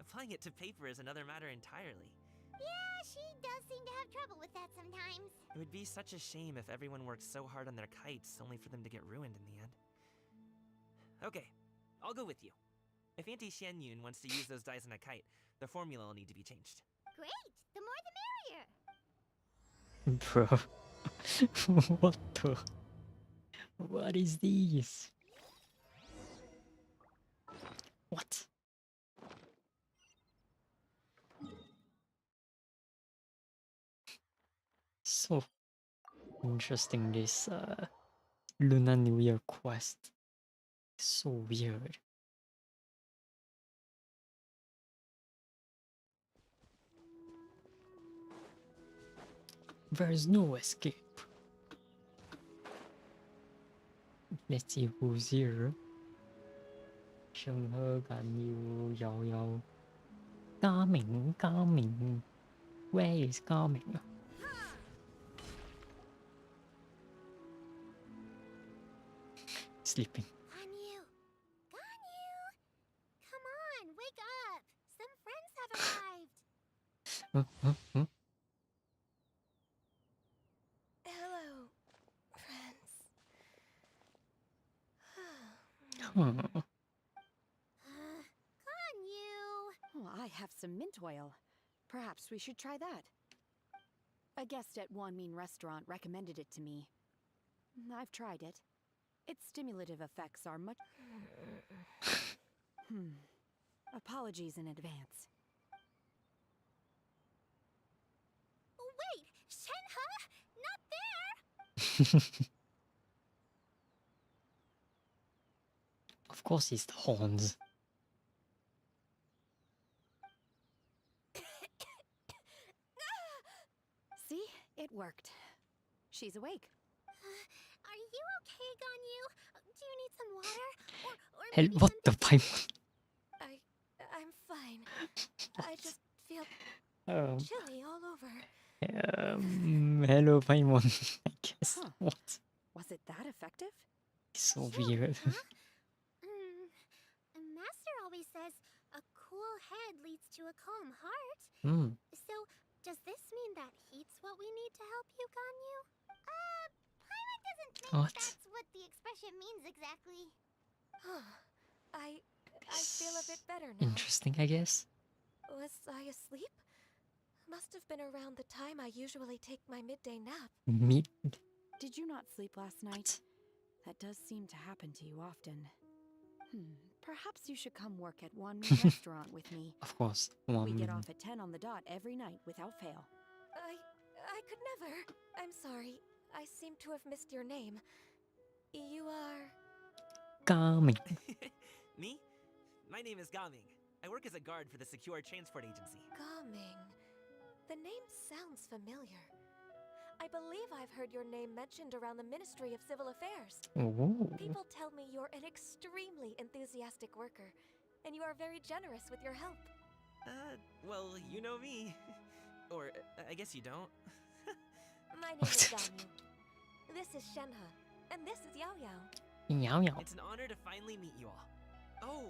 applying it to paper is another matter entirely. Yeah, she does seem to have trouble with that sometimes. It would be such a shame if everyone worked so hard on their kites only for them to get ruined in the end. Okay, I'll go with you. If Auntie Xianyun wants to use those dyes on a kite, the formula will need to be changed. Great! The more the merrier! Bro. What the? What is this? What? So interesting, this Lunar New Year quest. So weird. There is no escape. Let's see who's here. Shenhe, Ganyu, Yao Yao. Coming, coming. Where is coming? Sleeping. Ganyu! Ganyu! Come on, wake up! Some friends have arrived! Hello, friends. Huh. Ganyu! Oh, I have some mint oil. Perhaps we should try that. A guest at Wanmin restaurant recommended it to me. I've tried it. Its stimulative effects are much... Apologies in advance. Wait! Shenhe! Not there! Of course it's the horns. See? It worked. She's awake. Are you okay, Ganyu? Do you need some water? Or Hell, maybe what the something? Paimon? I'm fine. I just feel Um, chilly all over. Hello Paimon. I guess. Huh. What? Was it that effective? So weird. Master always says a cool head leads to a calm heart. So, does this mean that heat's what we need to help you, Ganyu? Paimon doesn't think What? that's what the expression means exactly. I feel a bit better now. Interesting, I guess. Was I asleep? Must have been around the time I usually take my midday nap. Me. Did you not sleep last night? That does seem to happen to you often. Perhaps you should come work at Wanmin restaurant with me. Of course. We get off at 10 on the dot every night without fail. I could never. I'm sorry. I seem to have missed your name. You are... Coming. Me? My name is Gaming. I work as a guard for the Secure Transport Agency. Gaming. The name sounds familiar. I believe I've heard your name mentioned around the Ministry of Civil Affairs. Ooh. People tell me you're an extremely enthusiastic worker, and you are very generous with your help. Well, you know me. Or, I guess you don't. My name is Ganyu. This is Shenhe, and this is Yao Yao. Yao Yao. It's an honor to finally meet you all. Oh,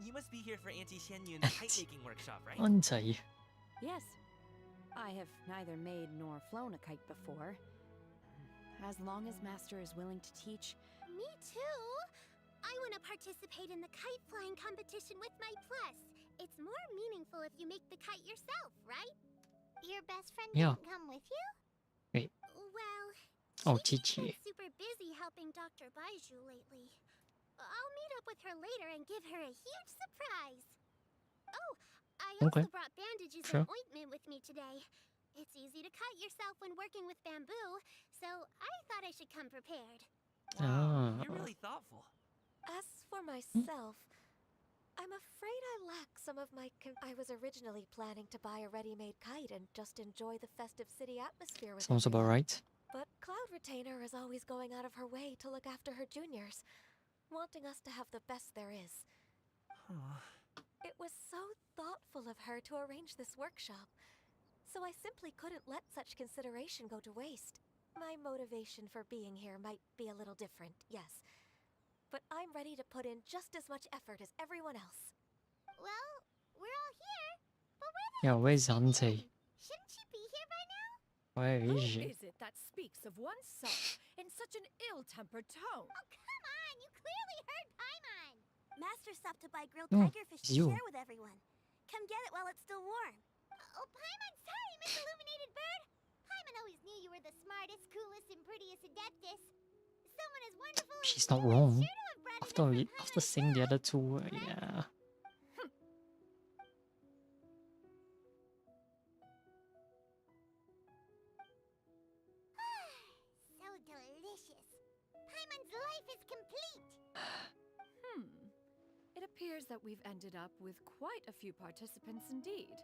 you must be here for Auntie Xianyun's kite-making workshop, right? Auntie. Yes. I have neither made nor flown a kite before. As long as Master is willing to teach... Me too! I want to participate in the kite flying competition with my plus. It's more meaningful if you make the kite yourself, right? Your best friend Yeah. didn't come with you? Wait. Well, Oh, she's Chi-Chi. been super busy helping Dr. Baiju lately. I'll meet up with her later and give her a huge surprise. Oh, I Okay. also brought bandages Sure. and ointment with me today. It's easy to cut yourself when working with bamboo, so I thought I should come prepared. Ah. You're really thoughtful. As for myself, I'm afraid I lack some of my. I was originally planning to buy a ready-made kite and just enjoy the festive city atmosphere with Sounds about everyone. right. But Cloud Retainer is always going out of her way to look after her juniors, wanting us to have the best there is. It was so thoughtful of her to arrange this workshop, so I simply couldn't let such consideration go to waste. My motivation for being here might be a little different, yes, but I'm ready to put in just as much effort as everyone else. Well, we're all here, but where the Yeah, where's Ante? shouldn't she be here by now? Where Who is she? is it that speaks of oneself in such an ill-tempered tone? Oh, come on! You clearly heard Paimon! Master stopped to buy grilled Oh, tigerfish it's to you. share with everyone. Come get it while it's still warm. Oh, Paimon, sorry, Miss Illuminated Bird! Paimon always knew you were the smartest, coolest, and prettiest Adeptus. Someone as wonderful as She's you not is wrong. sure to have brought it in from After seeing the other two, yeah. So delicious. Paimon's life is complete. It appears that we've ended up with quite a few participants indeed.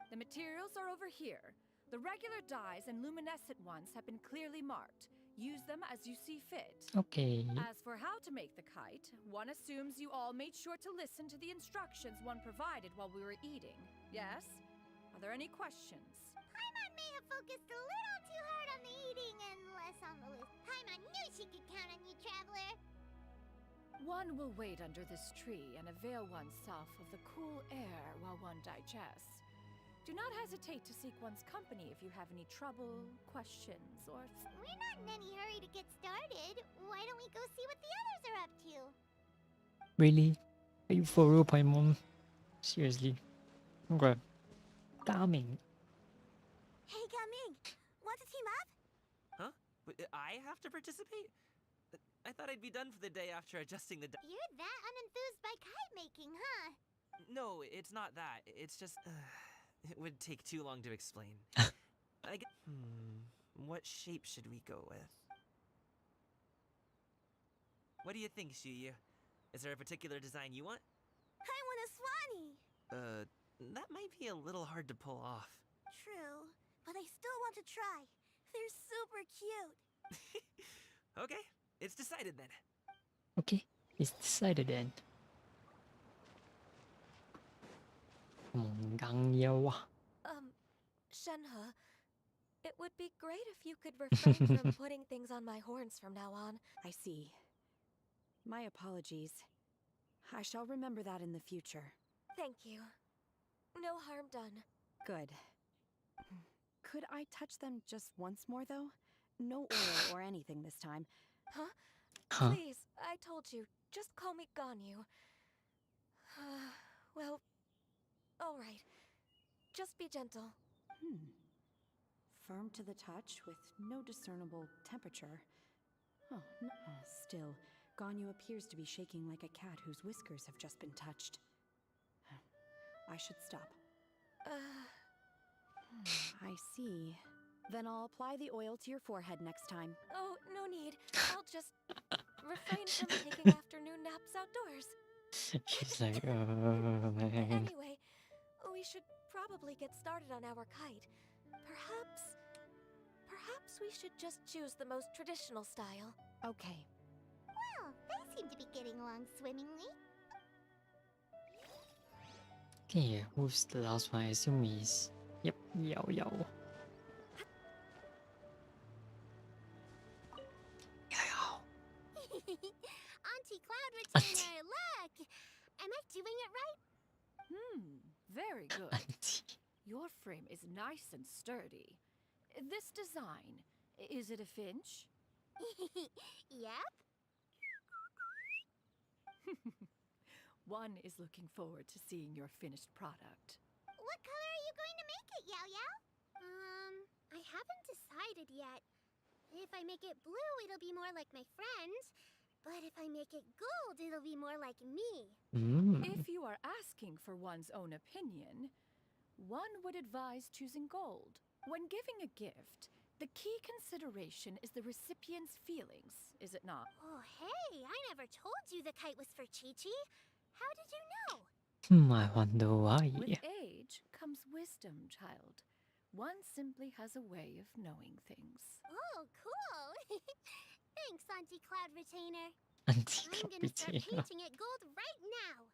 The materials are over here. The regular dyes and luminescent ones have been clearly marked. Use them as you see fit. Okay. As for how to make the kite, one assumes you all made sure to listen to the instructions one provided while we were eating. Yes? Are there any questions? Paimon may have focused a little too hard on the eating and less on the list. Paimon knew she could count on you, Traveler. One will wait under this tree and avail oneself of the cool air while one digests. Do not hesitate to seek one's company if you have any trouble, questions, or... We're not in any hurry to get started. Why don't we go see what the others are up to? Really? Are you for real, Paimon? Seriously? Okay. Damning. Hey, Gaming, want to team up? Huh? I have to participate? I thought I'd be done for the day after adjusting the. You're that unenthused by kite making, huh? No, it's not that. It's just. It would take too long to explain. What shape should we go with? What do you think, Shuyu? Is there a particular design you want? I want a Swanee. That might be a little hard to pull off. True, but I still want to try. They're super cute. Okay, it's decided then. Okay, it's decided then. Come on, Gangyao. Shenhe, it would be great if you could refrain from putting things on my horns from now on. I see. My apologies. I shall remember that in the future. Thank you. No harm done. Good. Could I touch them just once more, though? No oil or anything this time. Huh? Please, I told you. Just call me Ganyu. Well, all right. Just be gentle. Firm to the touch with no discernible temperature. Oh, no. Still, Ganyu appears to be shaking like a cat whose whiskers have just been touched. I should stop. I see. Then I'll apply the oil to your forehead next time. Oh, no need. I'll just refrain from taking afternoon naps outdoors. She's like, oh man. Anyway, we should probably get started on our kite. Perhaps we should just choose the most traditional style. Okay. Well, they seem to be getting along swimmingly. Okay, who's the last one? I assume he's... Yep, Yao Yao. Auntie Cloud Retainer, look! Am I doing it right? Very good. Auntie. Your frame is nice and sturdy. This design, is it a finch? Yep. One is looking forward to seeing your finished product. What color are you going to make it, Yao Yao? I haven't decided yet. If I make it blue, it'll be more like my friends. But if I make it gold, it'll be more like me. If you are asking for one's own opinion, one would advise choosing gold. When giving a gift, the key consideration is the recipient's feelings, is it not? Oh, hey, I never told you the kite was for Chi-Chi. How did you know? I wonder why. With age comes wisdom, child. One simply has a way of knowing things. Oh, cool. Thanks, Auntie Cloud Retainer. Anti-Cloud I'm gonna start Retainer. painting it gold right now.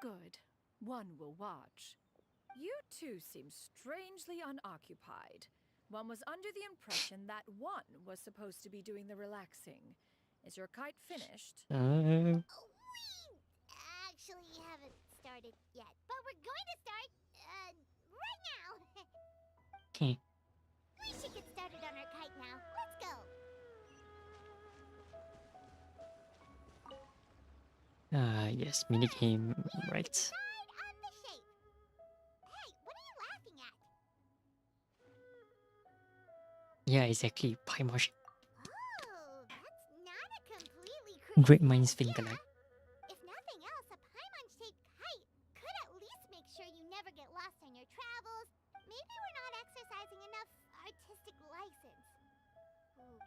Good. One will watch. You two seem strangely unoccupied. One was under the impression that one was supposed to be doing the relaxing. Is your kite finished? We actually haven't started yet, but we're going to start, right now. Okay. We should get started on our kite now. Let's go. Yes, minigame, right? Decide on the shape. Hey, what are you laughing at? Yeah, exactly. Paimon. Oh, that's not a completely crazy Great minds think idea. alike. If nothing else, a Paimon-shaped kite could at least make sure you never get lost on your travels. Maybe we're not exercising enough artistic license. Ooh.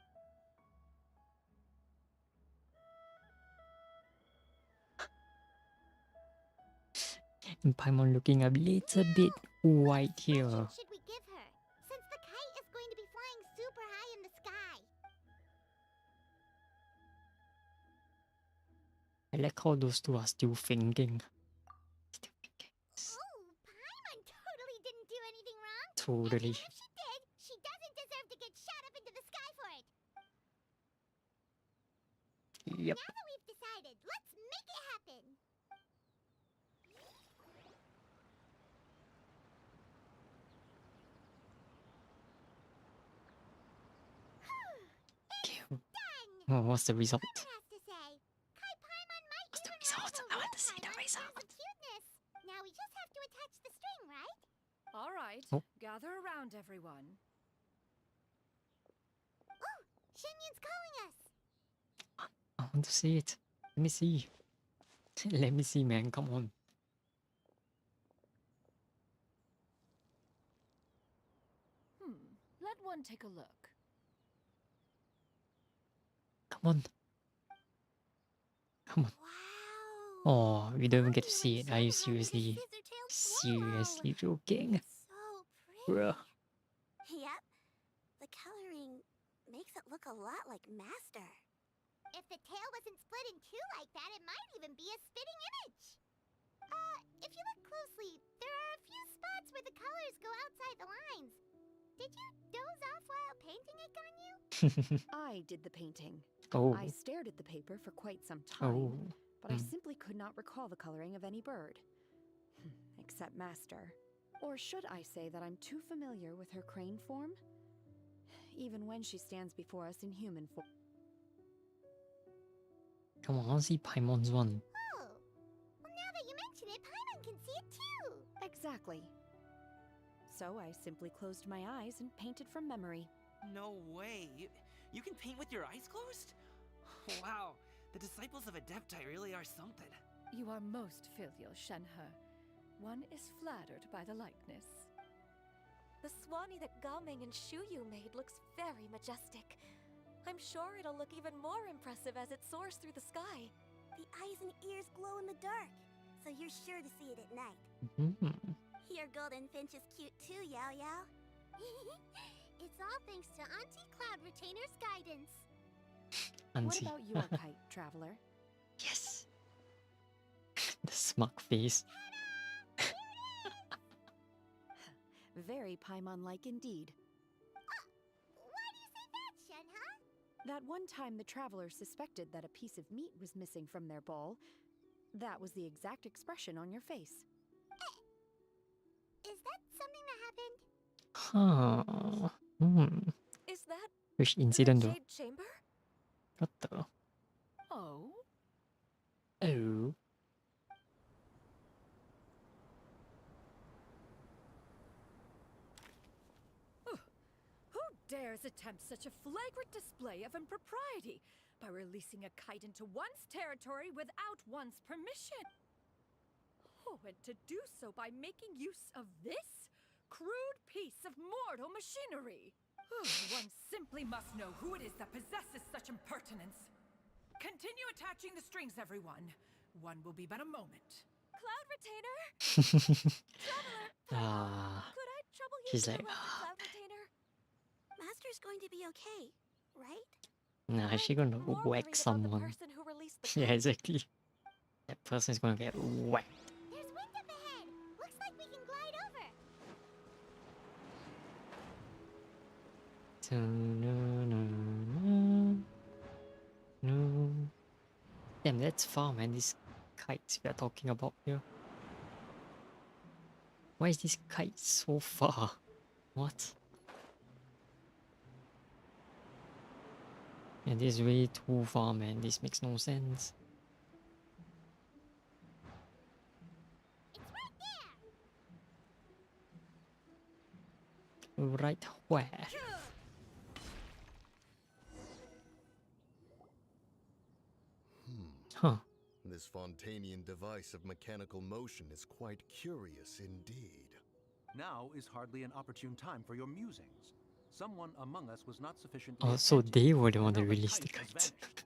And Paimon looking a little bit white here. What should we give her? Since the kite is going to be flying super high in the sky. I like how those two are still thinking. Oh, Paimon totally didn't do anything wrong. Totally. And even if she did, she doesn't deserve to get shot up into the sky for it. Yep. Now that we've decided, let's make it happen. Oh, what's the result? Has to say, Kai Paimon might What's the even result? rival I want real to see the Paimon in result. terms of cuteness. Now we just have to attach the string, right? All right. Oh. Gather around, everyone. Oh, Shenyun's calling us. I want to see it. Let me see. Let me see, man. Come on. Let one take a look. Come on. Come on. Oh, we don't even get to see it. Are you seriously joking? Bruh. Yep. The coloring makes it look a lot like Master. If the tail wasn't split in two like that, it might even be a spitting image. If you look closely, there are a few spots where the colors go outside the lines. Did you doze off while painting it, Ganyu? I did the painting. Oh. I stared at the paper for quite some time, Oh. but I simply could not recall the coloring of any bird. Except Master. Or should I say that I'm too familiar with her crane form? Even when she stands before us in human form. Come on, I want to see Paimon's one. Oh. Well, now that you mention it, Paimon can see it too. Exactly. So I simply closed my eyes and painted from memory. No way. You can paint with your eyes closed? Wow. The disciples of Adepti really are something. You are most filial, Shenhe. One is flattered by the likeness. The Swanee that Gaming and Shuyu made looks very majestic. I'm sure it'll look even more impressive as it soars through the sky. The eyes and ears glow in the dark, so you're sure to see it at night. Your golden finch is cute too, Yao Yao. It's all thanks to Auntie Cloud Retainer's guidance. What about your kite, Traveler? Yes. The smug face. Very Paimon-like indeed. Why do you say that, Shenhe? That one time the Traveler suspected that a piece of meat was missing from their bowl, that was the exact expression on your face. Is that something that happened? Huh. Is that Which incident the though? Jade Chamber? What the? Oh? Oh. Who dares attempt such a flagrant display of impropriety by releasing a kite into one's territory without one's permission? Oh, and to do so by making use of this crude piece of mortal machinery. One simply must know who it is that possesses such impertinence. Continue attaching the strings, everyone. One will be but a moment. Cloud Retainer! Could I trouble you She's to like, interrupt the Cloud Retainer? Master's going to be okay, right? nah, she gonna More whack worried about the someone. person who released the Yeah, kite. exactly. That person is gonna get whacked. There's wind up ahead. Looks like we can glide over. No. Damn, that's far, man. These kites we are talking about here. Why is this kite so far? What? And this is way too far, man. This makes no sense. Right where? Huh. This Fontainian device of mechanical motion is quite curious indeed. Now is hardly an opportune time for your musings. Someone among us was not sufficiently Oh, so attentive, they were the one and that now released the kite has kite. vanished.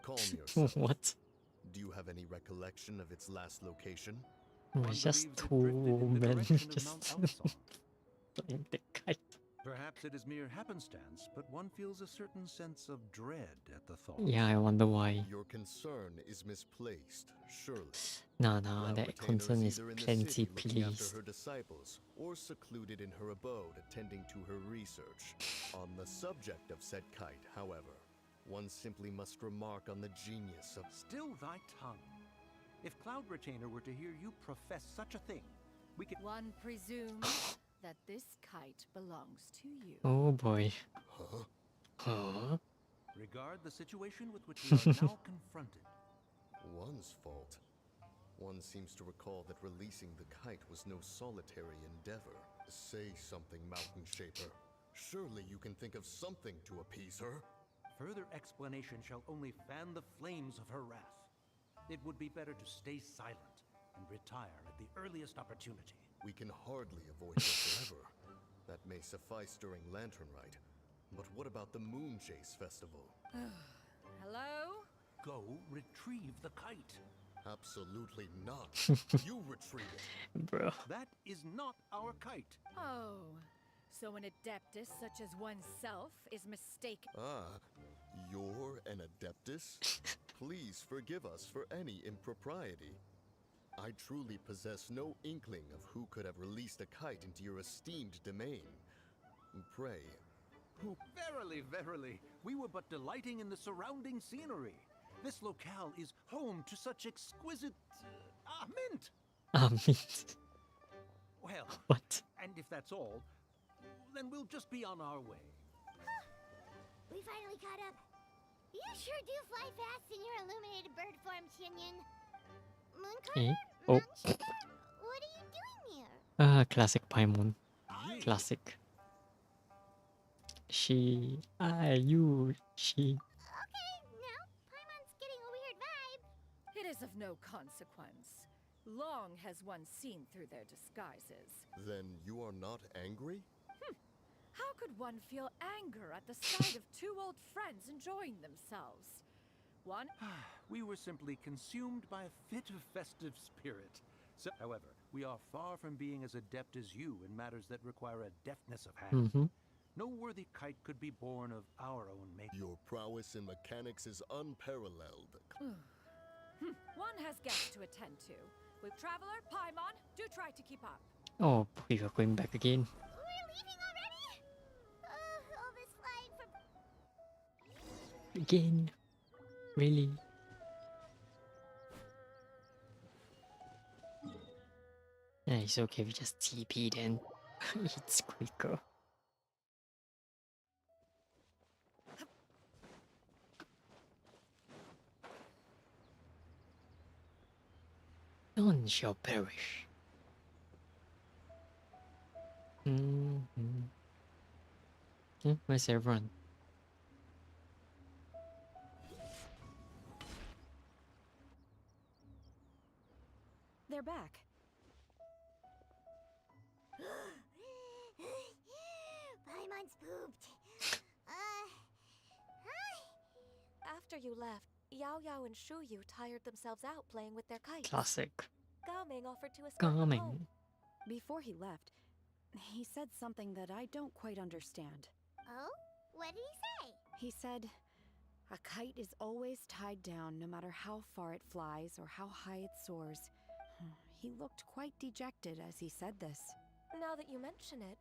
Calm yourself. What? Do you have any recollection of its last location? It One was just believes it two drifted in the men direction of just Mount Alsop. flying the kite. Perhaps it is mere happenstance, but one feels a certain sense of dread at the thought. Yeah, I wonder why. Your concern is misplaced, surely. Nah, Cloud that Retainer concern is either in the plenty city looking after pleased. her disciples, or secluded in her abode attending to her research. On the subject of said kite, however, one simply must remark on the genius of... Still thy tongue. If Cloud Retainer were to hear you profess such a thing, we could... One presumes that this kite belongs to you. Oh boy. Huh? Huh? Regard the situation with which we are now confronted. One's fault. One seems to recall that releasing the kite was no solitary endeavor. Say something, Mountain Shaper. Surely you can think of something to appease her. Further explanation shall only fan the flames of her wrath. It would be better to stay silent and retire at the earliest opportunity. We can hardly avoid her forever. That may suffice during Lantern Rite. But what about the Moon Chase Festival? Hello? Go retrieve the kite. Absolutely not. You retrieve it. Bro. That is not our kite. Oh, so an adeptus such as oneself is mistaken. Ah, you're an Adeptus? Please forgive us for any impropriety. I truly possess no inkling of who could have released a kite into your esteemed domain. Pray, who... Verily, verily, we were but delighting in the surrounding scenery. This locale is home to such exquisite... mint! Mint. Well, What? and if that's all, then we'll just be on our way. We finally caught up. You sure do fly fast in your illuminated bird form, Shinyan. Eh? Mooncarver? Oh. Moonshaper? What are you doing here? Classic Paimon. Classic. She, you, she. Okay, now Paimon's getting a weird vibe. It is of no consequence. Long has one seen through their disguises. Then you are not angry? How could one feel anger at the sight of two old friends enjoying themselves? One... We were simply consumed by a fit of festive spirit. So, however, we are far from being as adept as you in matters that require a deftness of hand. No worthy kite could be born of our own making. Your prowess in mechanics is unparalleled. One has guests to attend to. With Traveler, Paimon, do try to keep up. Oh, we are going back again. We're leaving already? All this flying for... Again? Really? Yeah, it's okay, we just TP then. It's quicker. None shall perish. Where's everyone? They're back. Paimon's pooped. Hi. After you left, Yao Yao and Shu Yu tired themselves out playing with their kites. Classic. Gaming offered to escort them Gaming. home. Before he left, he said something that I don't quite understand. Oh? What did he say? He said, a kite is always tied down no matter how far it flies or how high it soars. He looked quite dejected as he said this. Now that you mention it,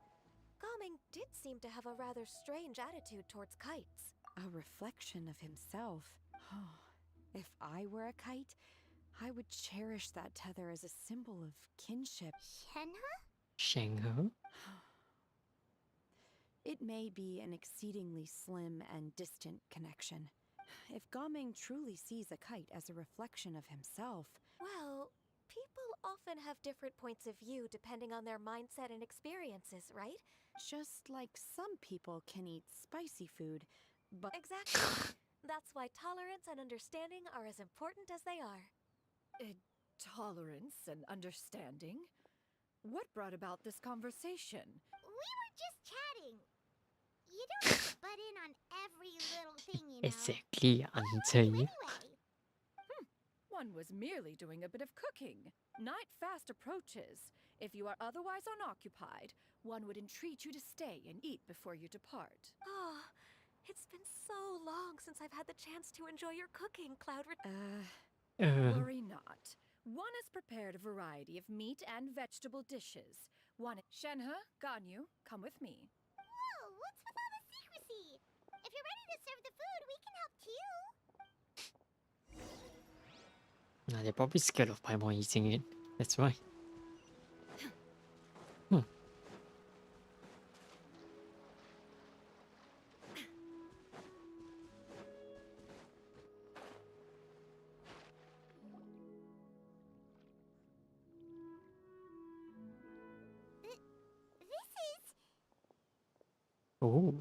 Gaming did seem to have a rather strange attitude towards kites. A reflection of himself. If I were a kite, I would cherish that tether as a symbol of kinship. Shenhe? Shenghe? It may be an exceedingly slim and distant connection. If Gaming truly sees a kite as a reflection of himself... Well, people often have different points of view depending on their mindset and experiences, right? Just like some people can eat spicy food, but... Exactly. That's why tolerance and understanding are as important as they are. Tolerance and understanding? What brought about this conversation? We were just chatting. You don't have to butt in on every little thing, you know. Exactly, Auntie. One was merely doing a bit of cooking. Night fast approaches. If you are otherwise unoccupied, one would entreat you to stay and eat before you depart. Oh, it's been so long since I've had the chance to enjoy your cooking, Worry not. One has prepared a variety of meat and vegetable dishes. Shenhe, Ganyu, come with me. Whoa, what's with all the secrecy? If you're ready to serve the food, we can help too. Nah, they're probably scared of Paimon eating it. That's why. Oh.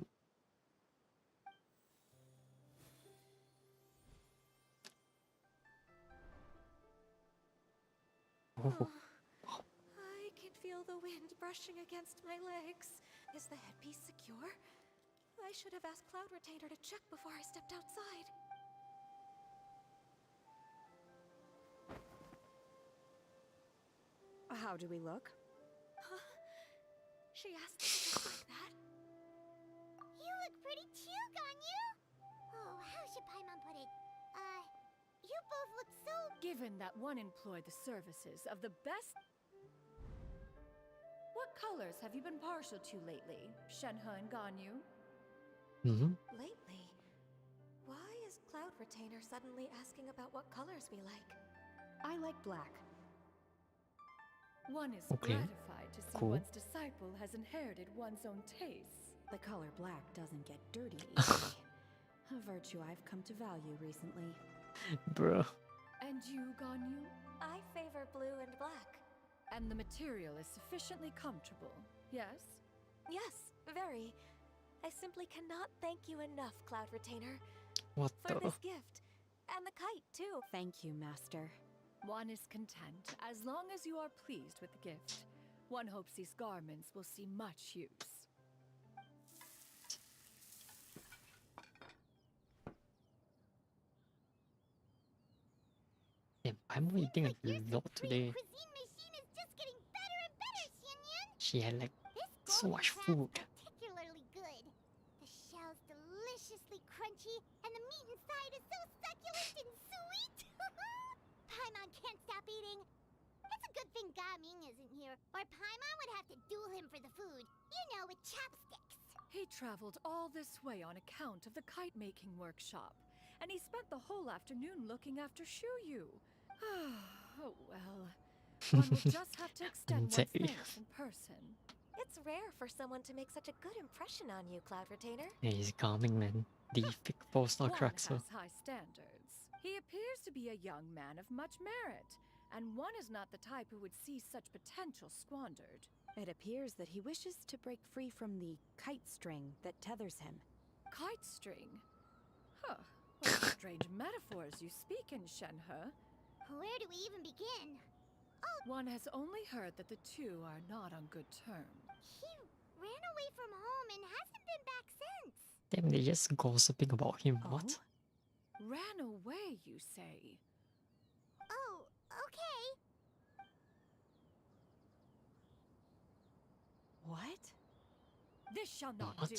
Oh. I can feel the wind brushing against my legs. Is the headpiece secure? I should have asked Cloud Retainer to check before I stepped outside. How do we look? Huh? She asked me just like that. You look pretty too, Ganyu. Oh, how should Paimon put it? You both look so... Given that one employed the services of the best... What colors have you been partial to lately, Shenhe and Ganyu? Lately? Why is Cloud Retainer suddenly asking about what colors we like? I like black. One is Okay. gratified to see Cool. one's disciple has inherited one's own tastes. The color black doesn't get dirty easily. A virtue I've come to value recently. Bro. And you, Ganyu? I favor blue and black. And the material is sufficiently comfortable, yes? Yes, very. I simply cannot thank you enough, Cloud Retainer. What For the? this gift. And the kite, too. Thank you, Master. One is content, as long as you are pleased with the gift. One hopes these garments will see much use. Damn, I'm eating a lot today. Cuisine machine is just getting better and better, Xianyan. She had like This so much golden food. crab's particularly good. The shell's deliciously crunchy, and the meat inside is so succulent and sweet. Paimon can't stop eating. It's a good thing Gaming isn't here, or Paimon would have to duel him for the food. You know, with chopsticks. He traveled all this way on account of the kite-making workshop, and he spent the whole afternoon looking after Shu Yu. Oh well, one will just have to extend one's Auntie. thanks in person. It's rare for someone to make such a good impression on you, Cloud Retainer. Yeah, he's calming, man. The thick four-star One craxer. has high standards. He appears to be a young man of much merit, and one is not the type who would see such potential squandered. It appears that he wishes to break free from the kite string that tethers him. Kite string? Huh. What strange metaphors you speak in, Shenhe. Where do we even begin? One has only heard that the two are not on good terms. He ran away from home and hasn't been back since. Damn, they're just gossiping about him. What? Ran away, you say? Oh, okay. What? This shall not What? do.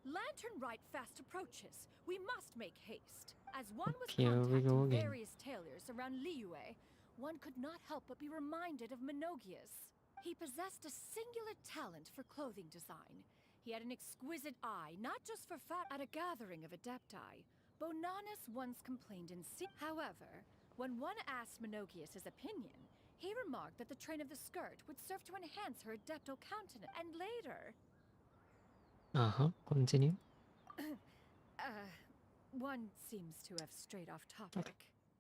Lantern Rite fast approaches. We must make haste. As one was Here we go contacting again. various tailors around Liyue, one could not help but be reminded of Menogius. He possessed a singular talent for clothing design. He had an exquisite eye, not just for fat. At a gathering of adepti, Bonanus once complained in However, when one asked Menogius' opinion, he remarked that the train of the skirt would serve to enhance her adeptal countenance. And later... Continue. One seems to have strayed off topic.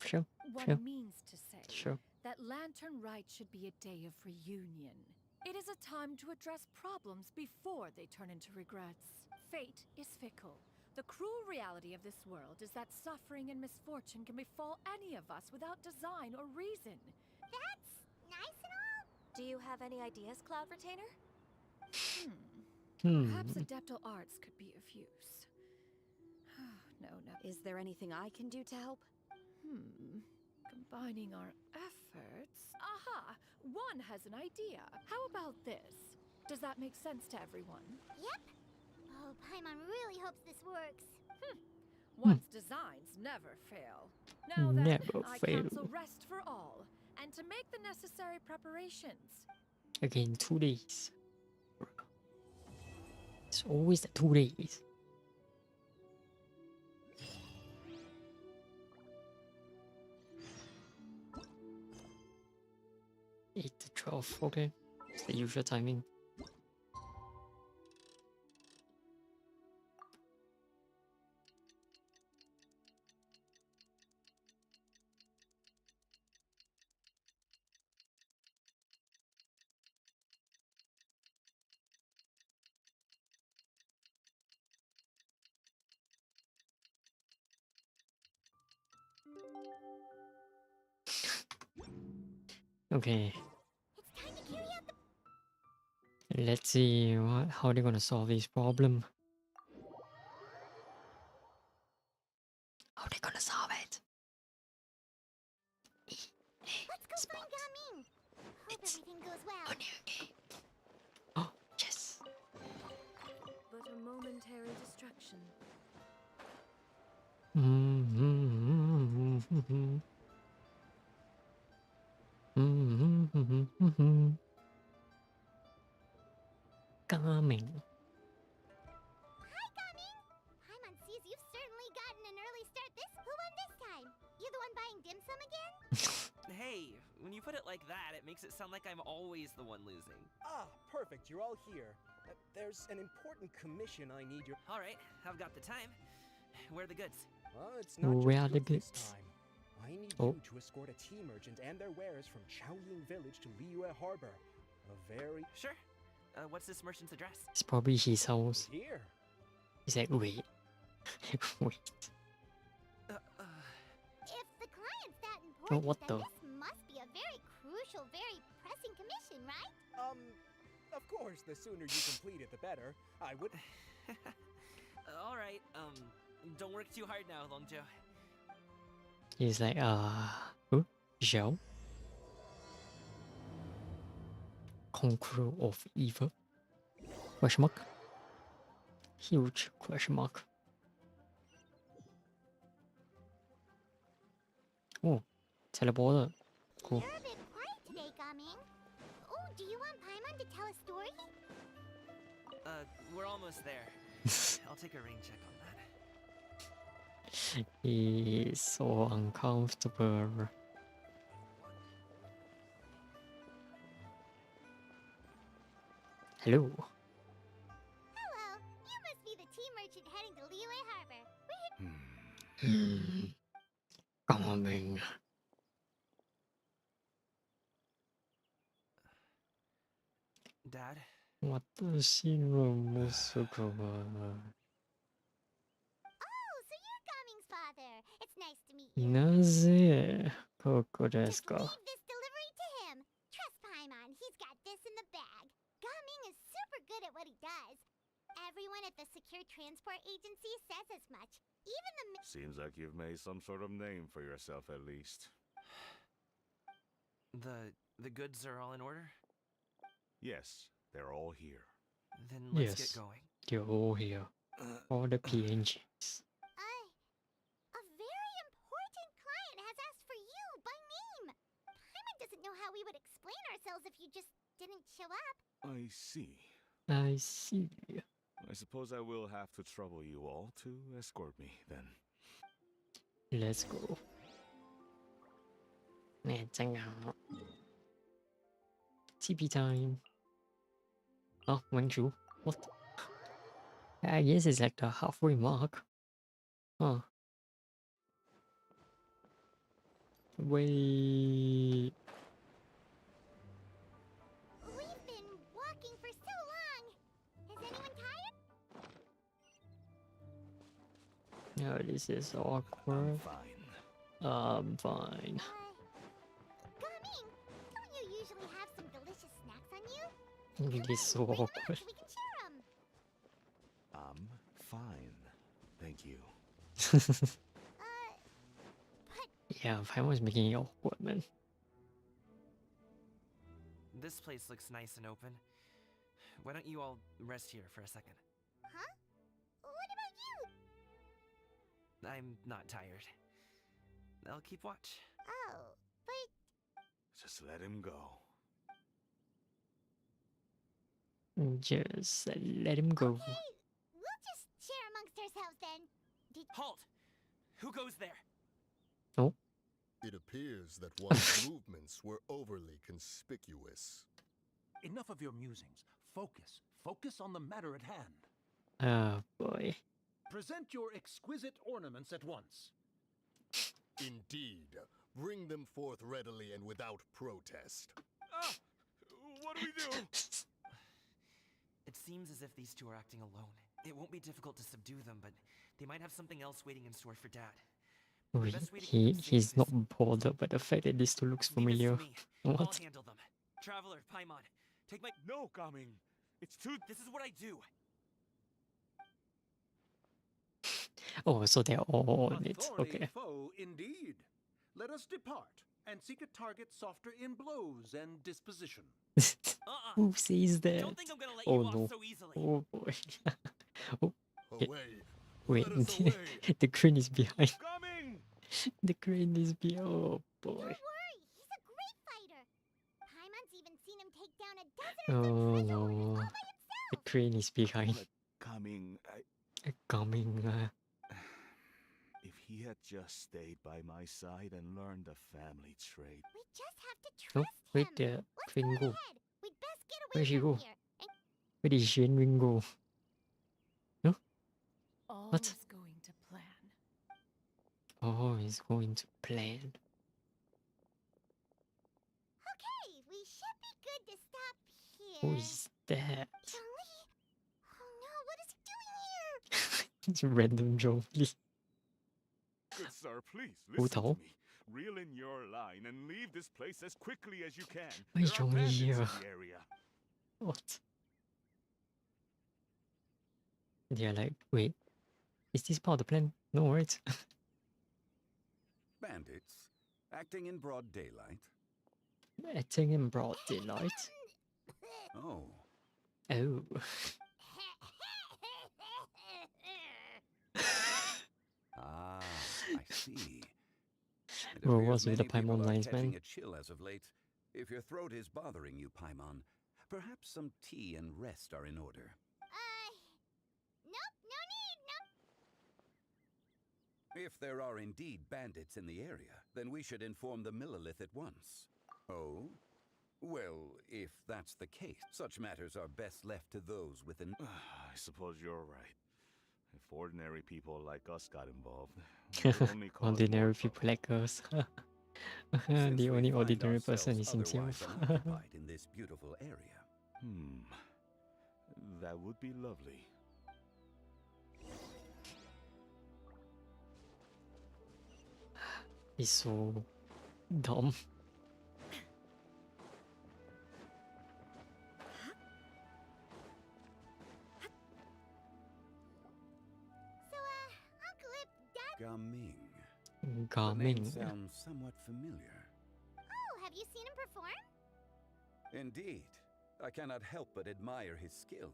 Sure. One means to say Sure. that Lantern Rite should be a day of reunion. It is a time to address problems before they turn into regrets. Fate is fickle. The cruel reality of this world is that suffering and misfortune can befall any of us without design or reason. That's nice and all. Do you have any ideas, Cloud Retainer? Perhaps adeptal arts could be of use. No. Is there anything I can do to help? Combining our efforts... Aha! One has an idea. How about this? Does that make sense to everyone? Yep. Oh, Paimon really hopes this works. One's designs never fail. Now then, Never I fail. counsel rest for all, and to make the necessary preparations. Again, 2 days. It's always the 2 days. 8 to 12, okay. It's the usual timing. Okay. Let's see how they're gonna solve this problem. How they gonna solve it? Let's go find Gaming. Hope everything goes well. Oh, yes. But a momentary distraction. Coming. Hi, Gaming. Paimon sees you've certainly gotten an early start. Who won this time? You the one buying dim sum again? Hey, when you put it like that, it makes it sound like I'm always the one losing. Ah, perfect. You're all here. There's an important commission I need your... All right, I've got the time. Where are the goods? It's not Where are just the goods this goods? time. I need Oh. you to escort a tea merchant and their wares from Chaoying Village to Liyue Harbor. A very... Sure. What's this merchant's address? It's probably his house. Here. He's like, wait. Wait. If the client's that Oh, important, what then the? this must be a very crucial, very pressing commission, right? Of course, the sooner you complete it, the better. I would... All right, don't work too hard now, Longjo. He's like, who? Zhao? Conqueror of evil? Question mark? Huge question mark. Oh, teleporter. Cool. You're a bit quiet today, Gaming. Oh, do you want Paimon to tell a story? We're almost there. I'll take a rain check on that. He's so uncomfortable. Hello. Hello. You must be the tea merchant heading to Liyue Harbor. Coming. Dad? 私の息子は Oh, so you're Gaming's father. It's nice to meet you. なぜここですか Leave this delivery to him. Trust Paimon. He's got this in the bag. Gaming is super good at what he does. Everyone at the Secure Transport Agency says as much. Even the Seems like you've made some sort of name for yourself at least. The goods are all in order? Yes, they're all here. Then let's Yes, get going. they're all here. All the PNGs. A very important client has asked for you by name. Paimon doesn't know how we would explain ourselves if you just didn't show up. I see. I see. I suppose I will have to trouble you all to escort me then. Let's go. Nè, check out. TP time. Oh, Wing Chu. What? I guess it's like the halfway mark. Huh. Wait. We've been walking for so long. Is anyone tired? No, this is awkward. I'm fine. Gaming, don't you usually have some delicious snacks on you? It is so awkward. We can share them. I'm fine. Thank you. Yeah, Paimon's making it awkward, man. This place looks nice and open. Why don't you all rest here for a second? Huh? What about you? I'm not tired. I'll keep watch. Oh, but Just let him go. Just let him go. okay, we'll just share amongst ourselves then. Halt! Who goes there? Oh. It appears that one's movements were overly conspicuous. Enough of your musings. Focus. Focus on the matter at hand. Oh boy. Present your exquisite ornaments at once. Indeed. Bring them forth readily and without protest. What do we do? It seems as if these two are acting alone. It won't be difficult to subdue them, but they might have something else waiting in store for Dad. Wait, he's not bothered by the fact that this two looks familiar. I'll What? handle them. Traveler, Paimon, take my... No, Gaming. It's too... This is what I do. Oh, so they're all on it. Thorny Okay. foe indeed. Let us depart and seek a target softer in blows and disposition. Who says that? Don't think I'm gonna let Oh you off no. so easily. Oh boy. Oh. Away. Wait, Let us away. the crane is behind. Coming! The crane is behind. Oh boy. Don't worry, he's a great fighter. Paimon's even seen him take down a dozen Oh of the treasure no. all by The himself. crane is behind. Coming. Coming. If he had just stayed by my side and learned the family trait. We just have to Oh, trust wait him. there. Let's Crane go go. ahead. We'd best get away Where'd she from go? here. And Where did Shenring go? No? All What? is going to plan. Oh, he's going to plan. okay, we should be good to stop here. Who is that? Zhongli? Oh no, what is he doing here? It's random Jolie. Good sir, please Who listen to told? me. Reel in your line and leave this place as quickly as you can. Why is There are Zhongli bandits in here? the area. What? They're like, wait, is this part of the plan? No, right? Bandits? Acting in broad daylight? Acting in broad daylight. Oh. Oh. Ah, I see. It Bro, appears what's with the many people Paimon are lines, catching man? a chill as of late. If your throat is bothering you, Paimon, perhaps some tea and rest are in order. Nope, no need, no. If there are indeed bandits in the area, then we should inform the Millilith at once. Oh? Well, if that's the case, such matters are best left to those with an... I suppose you're right. If ordinary people like us got involved, it would only cause Ordinary more people trouble. like us. Since The we only find ordinary person ourselves is himself. otherwise unoccupied in this beautiful area. That would be lovely. He's so dumb. The name Gaming. sounds somewhat familiar. Oh, have you seen him perform? Indeed. I cannot help but admire his skill.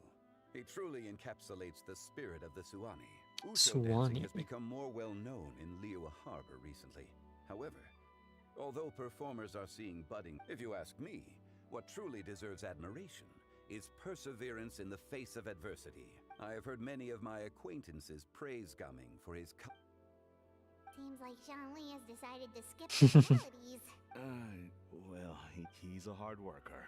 He truly encapsulates the spirit of the Suwani. Uso dancing has become more well known in Liyue Harbor recently. However, although performers are seeing budding, if you ask me, what truly deserves admiration is perseverance in the face of adversity. I have heard many of my acquaintances praise Gaming for his Seems like Zhongli has decided to skip the formalities. Well, he's a hard worker.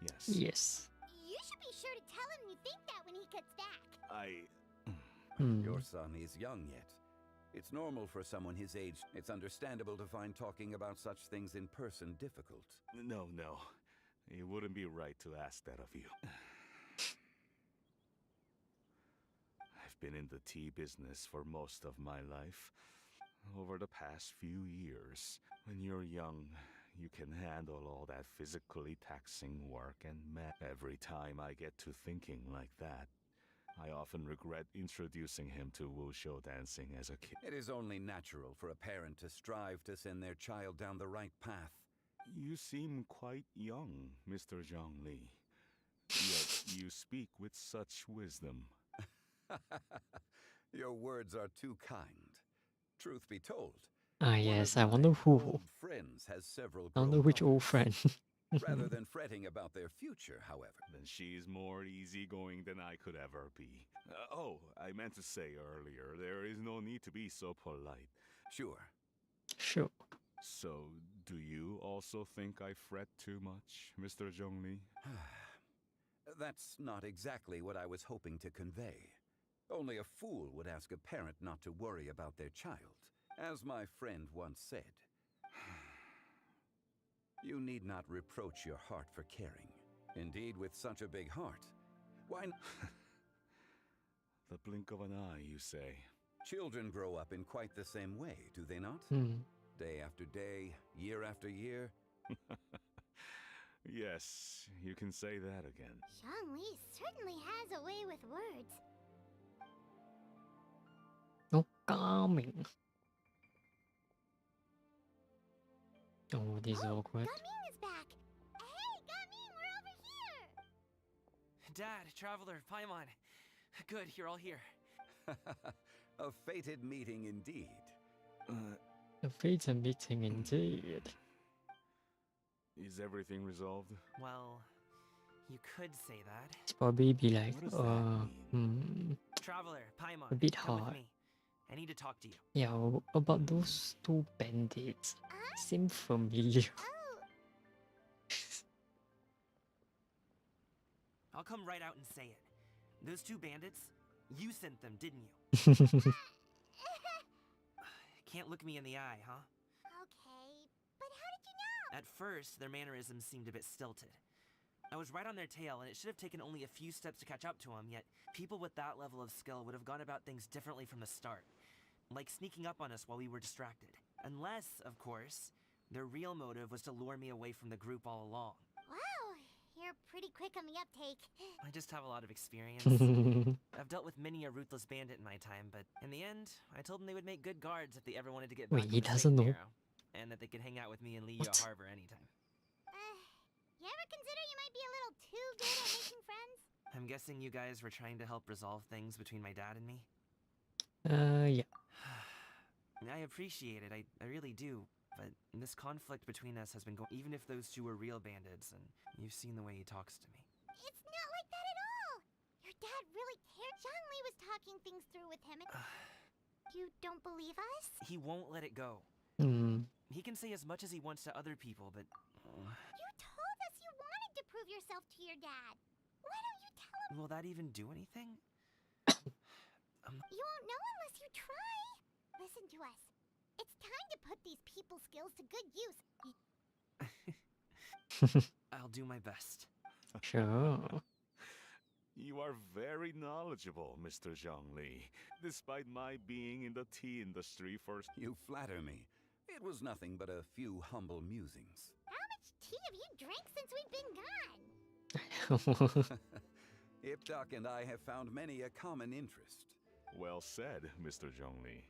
Yes. Yes. You should be sure to tell him you think that when he gets back. Your son is young yet. It's normal for someone his age. It's understandable to find talking about such things in person difficult. No. It wouldn't be right to ask that of you. I've been in the tea business for most of my life. Over the past few years, when you're young, you can handle all that physically taxing work and every time I get to thinking like that, I often regret introducing him to wushu dancing as a kid. It is only natural for a parent to strive to send their child down the right path. You seem quite young, Mr. Zhongli. Yet you speak with such wisdom. Your words are too kind. Truth be told, Yes, I wonder who. friends has several I wonder which old friend. rather than fretting about their future, however. Then she's more easygoing than I could ever be. I meant to say earlier, there is no need to be so polite. Sure. Sure. So, do you also think I fret too much, Mr. Zhongli? That's not exactly what I was hoping to convey. Only a fool would ask a parent not to worry about their child. As my friend once said, you need not reproach your heart for caring. Indeed, with such a big heart, why The blink of an eye, you say? Children grow up in quite the same way, do they not? Day after day, year after year. Yes, you can say that again. Zhongli certainly has a way with words. No coming. Oh, this is awkward. Gaming is back. Hey, Gaming, we're over here. Dad, Traveler, Paimon. Good, you're all here. A fated meeting indeed. A fated meeting indeed. Is everything resolved? Well, you could say that. It's probably be like, Traveler, Paimon, a bit come with hard. me. I need to talk to you. Yeah, about those two bandits. Seem familiar. I'll come right out and say it. Those two bandits, you sent them, didn't you? Can't look me in the eye, huh? Okay, but how did you know? At first, their mannerisms seemed a bit stilted. I was right on their tail, and it should have taken only a few steps to catch up to them, yet people with that level of skill would have gone about things differently from the start. Like sneaking up on us while we were distracted. Unless, of course, their real motive was to lure me away from the group all along. Wow, you're pretty quick on the uptake. I just have a lot of experience. I've dealt with many a ruthless bandit in my time, but in the end, I told them they would make good guards if they ever wanted to get back Wait, to he the doesn't Saint know? Bureau, and that they could hang out with me in Liyue Harbor anytime. You ever consider you might be a little too good at making friends? I'm guessing you guys were trying to help resolve things between my dad and me? Yeah. I appreciate it, I really do. But this conflict between us has been going even if those two were real bandits, and you've seen the way he talks to me. It's not like that at all. Your dad really cared. Zhongli was talking things through with him. You don't believe us? He won't let it go. He can say as much as he wants to other people, but... You told us you wanted to prove yourself to your dad. Why don't you tell him? Will that even do anything? You won't know unless you try. Listen to us. It's time to put these people skills to good use. I'll do my best. Sure. You are very knowledgeable, Mr. Zhongli. Despite my being in the tea industry for... You flatter me. It was nothing but a few humble musings. How much tea have you drank since we've been gone? Iptok and I have found many a common interest. Well said, Mr. Zhongli.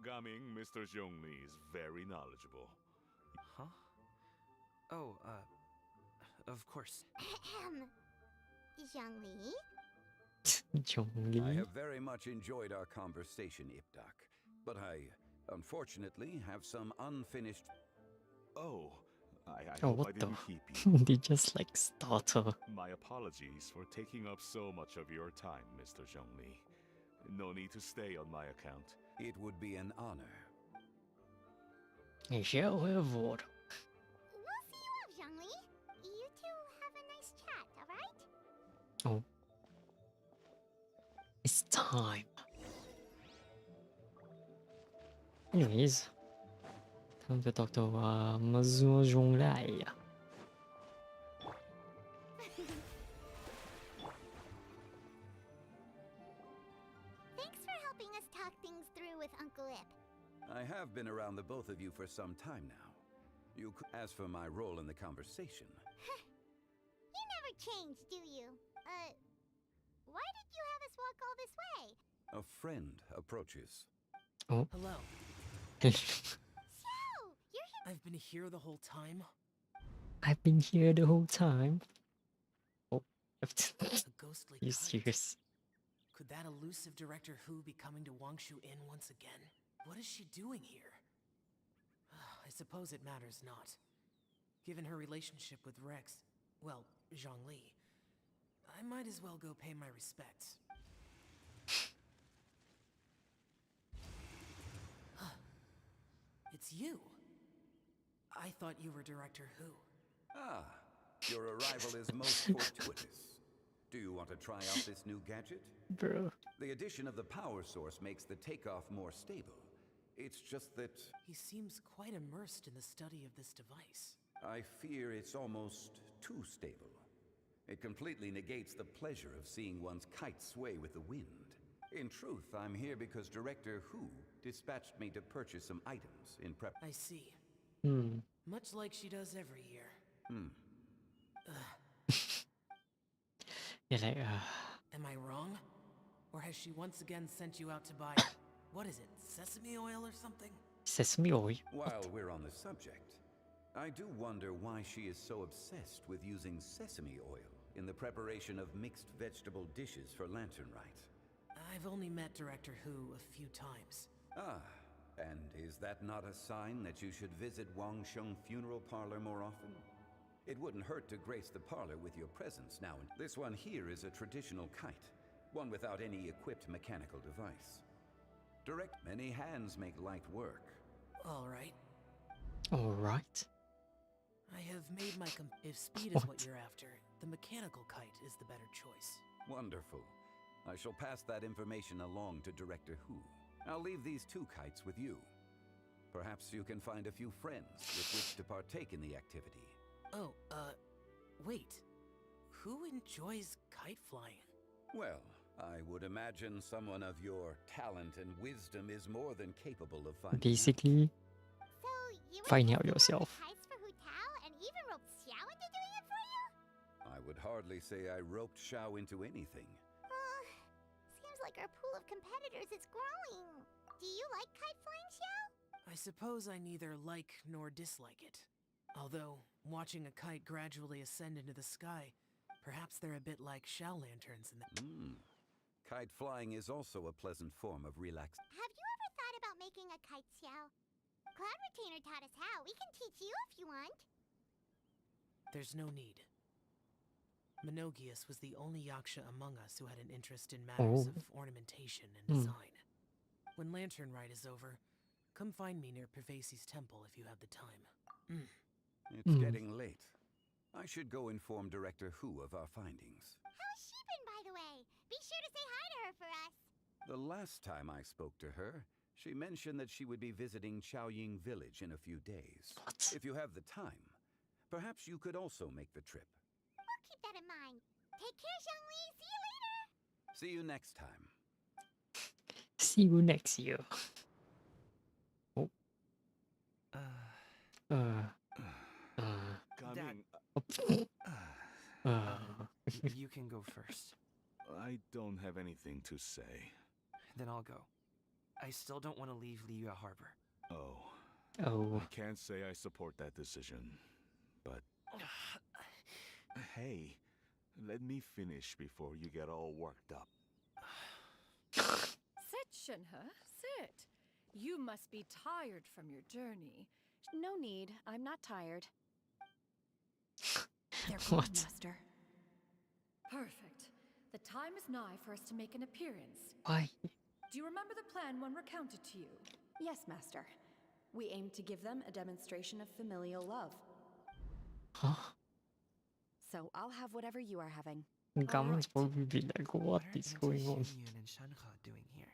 Gaming, Mr. Zhongli is very knowledgeable. Huh? Oh, of course. Zhongli? Zhongli? I have very much enjoyed our conversation, Ipdak, but I, unfortunately, have some unfinished... Oh, I Oh, hope what I the? didn't keep you. They just like starter. My apologies for taking up so much of your time, Mr. Zhongli. No need to stay on my account. It would be an honor. Ich höre Wort. We'll see you off, Zhongli. You two have a nice chat, alright? Oh. It's time. Anyways, time to talk to Mazu Zhonglai. Thanks for helping us talk things through with Uncle Ip. I have been around the both of you for some time now. As for my role in the conversation... You never change, do you? Why did you have us walk all this way? A friend approaches. Oh. Hello. Xiao, you're here. I've been here the whole time. I've been here the whole time. Oh. A ghostly You kite. serious? Could that elusive Director Who be coming to Wangshu Inn once again? What is she doing here? I suppose it matters not. Given her relationship with Rex, well, Zhongli, I might as well go pay my respects. It's you. I thought you were Director Who. Ah, your arrival is most fortuitous. Do you want to try out this new gadget? Bro. The addition of the power source makes the takeoff more stable. It's just that... He seems quite immersed in the study of this device. I fear it's almost too stable. It completely negates the pleasure of seeing one's kite sway with the wind. In truth, I'm here because Director Who dispatched me to purchase some items in prep... I see. Hmm. Much like she does every year. You're like, Am I wrong? Or has she once again sent you out to buy... what is it, sesame oil or something? Sesame oil? While we're on the subject, I do wonder why she is so obsessed with using sesame oil in the preparation of mixed vegetable dishes for Lantern Rite. I've only met Director Who a few times. Ah, and is that not a sign that you should visit Wangsheng Funeral Parlor more often? It wouldn't hurt to grace the parlor with your presence now. This one here is a traditional kite, one without any equipped mechanical device. Many hands make light work. All right. All right. I have made my if speed is what you're after, the mechanical kite is the better choice. Wonderful. I shall pass that information along to Director Who. I'll leave these two kites with you. Perhaps you can find a few friends with which to partake in the activity. Oh, wait. Who enjoys kite flying? Well, I would imagine someone of your talent and wisdom is more than capable of finding Basically, So, you find out yourself. kites for Hu Tao and even roped Xiao into doing it for you? I would hardly say I roped Xiao into anything. Seems like our pool of competitors is growing. Do you like kite flying, Xiao? I suppose I neither like nor dislike it. Although, watching a kite gradually ascend into the sky, perhaps they're a bit like shell lanterns in the... Kite flying is also a pleasant form of relax. Have you ever thought about making a kite, Xiao? Cloud Retainer taught us how. We can teach you if you want. There's no need. Menogius was the only Yaksha among us who had an interest in matters of ornamentation and design. When Lantern Rite is over, come find me near Pervasi's temple if you have the time. It's getting late. I should go inform Director Who of our findings. How's she been, by the way? Be sure to say hi to her for us. The last time I spoke to her, she mentioned that she would be visiting Chaoying Village in a few days. If you have the time, perhaps you could also make the trip. We'll keep that in mind. Take care, Zhongli. See you later. See you next time. See you next year. Oh. You can go first. I don't have anything to say. Then I'll go. I still don't want to leave Liyue Harbor. Oh. I can't say I support that decision, but... Hey, let me finish before you get all worked up. Sit, Shenhe, sit. You must be tired from your journey. No need. I'm not tired. They're gone, Master. Perfect. The time is nigh for us to make an appearance. Why? Do you remember the plan one recounted to you? Yes, Master. We aim to give them a demonstration of familial love. Huh? So I'll have whatever you are having. Gamon's probably be like, what is going on? Xianyun and Shenhe doing here?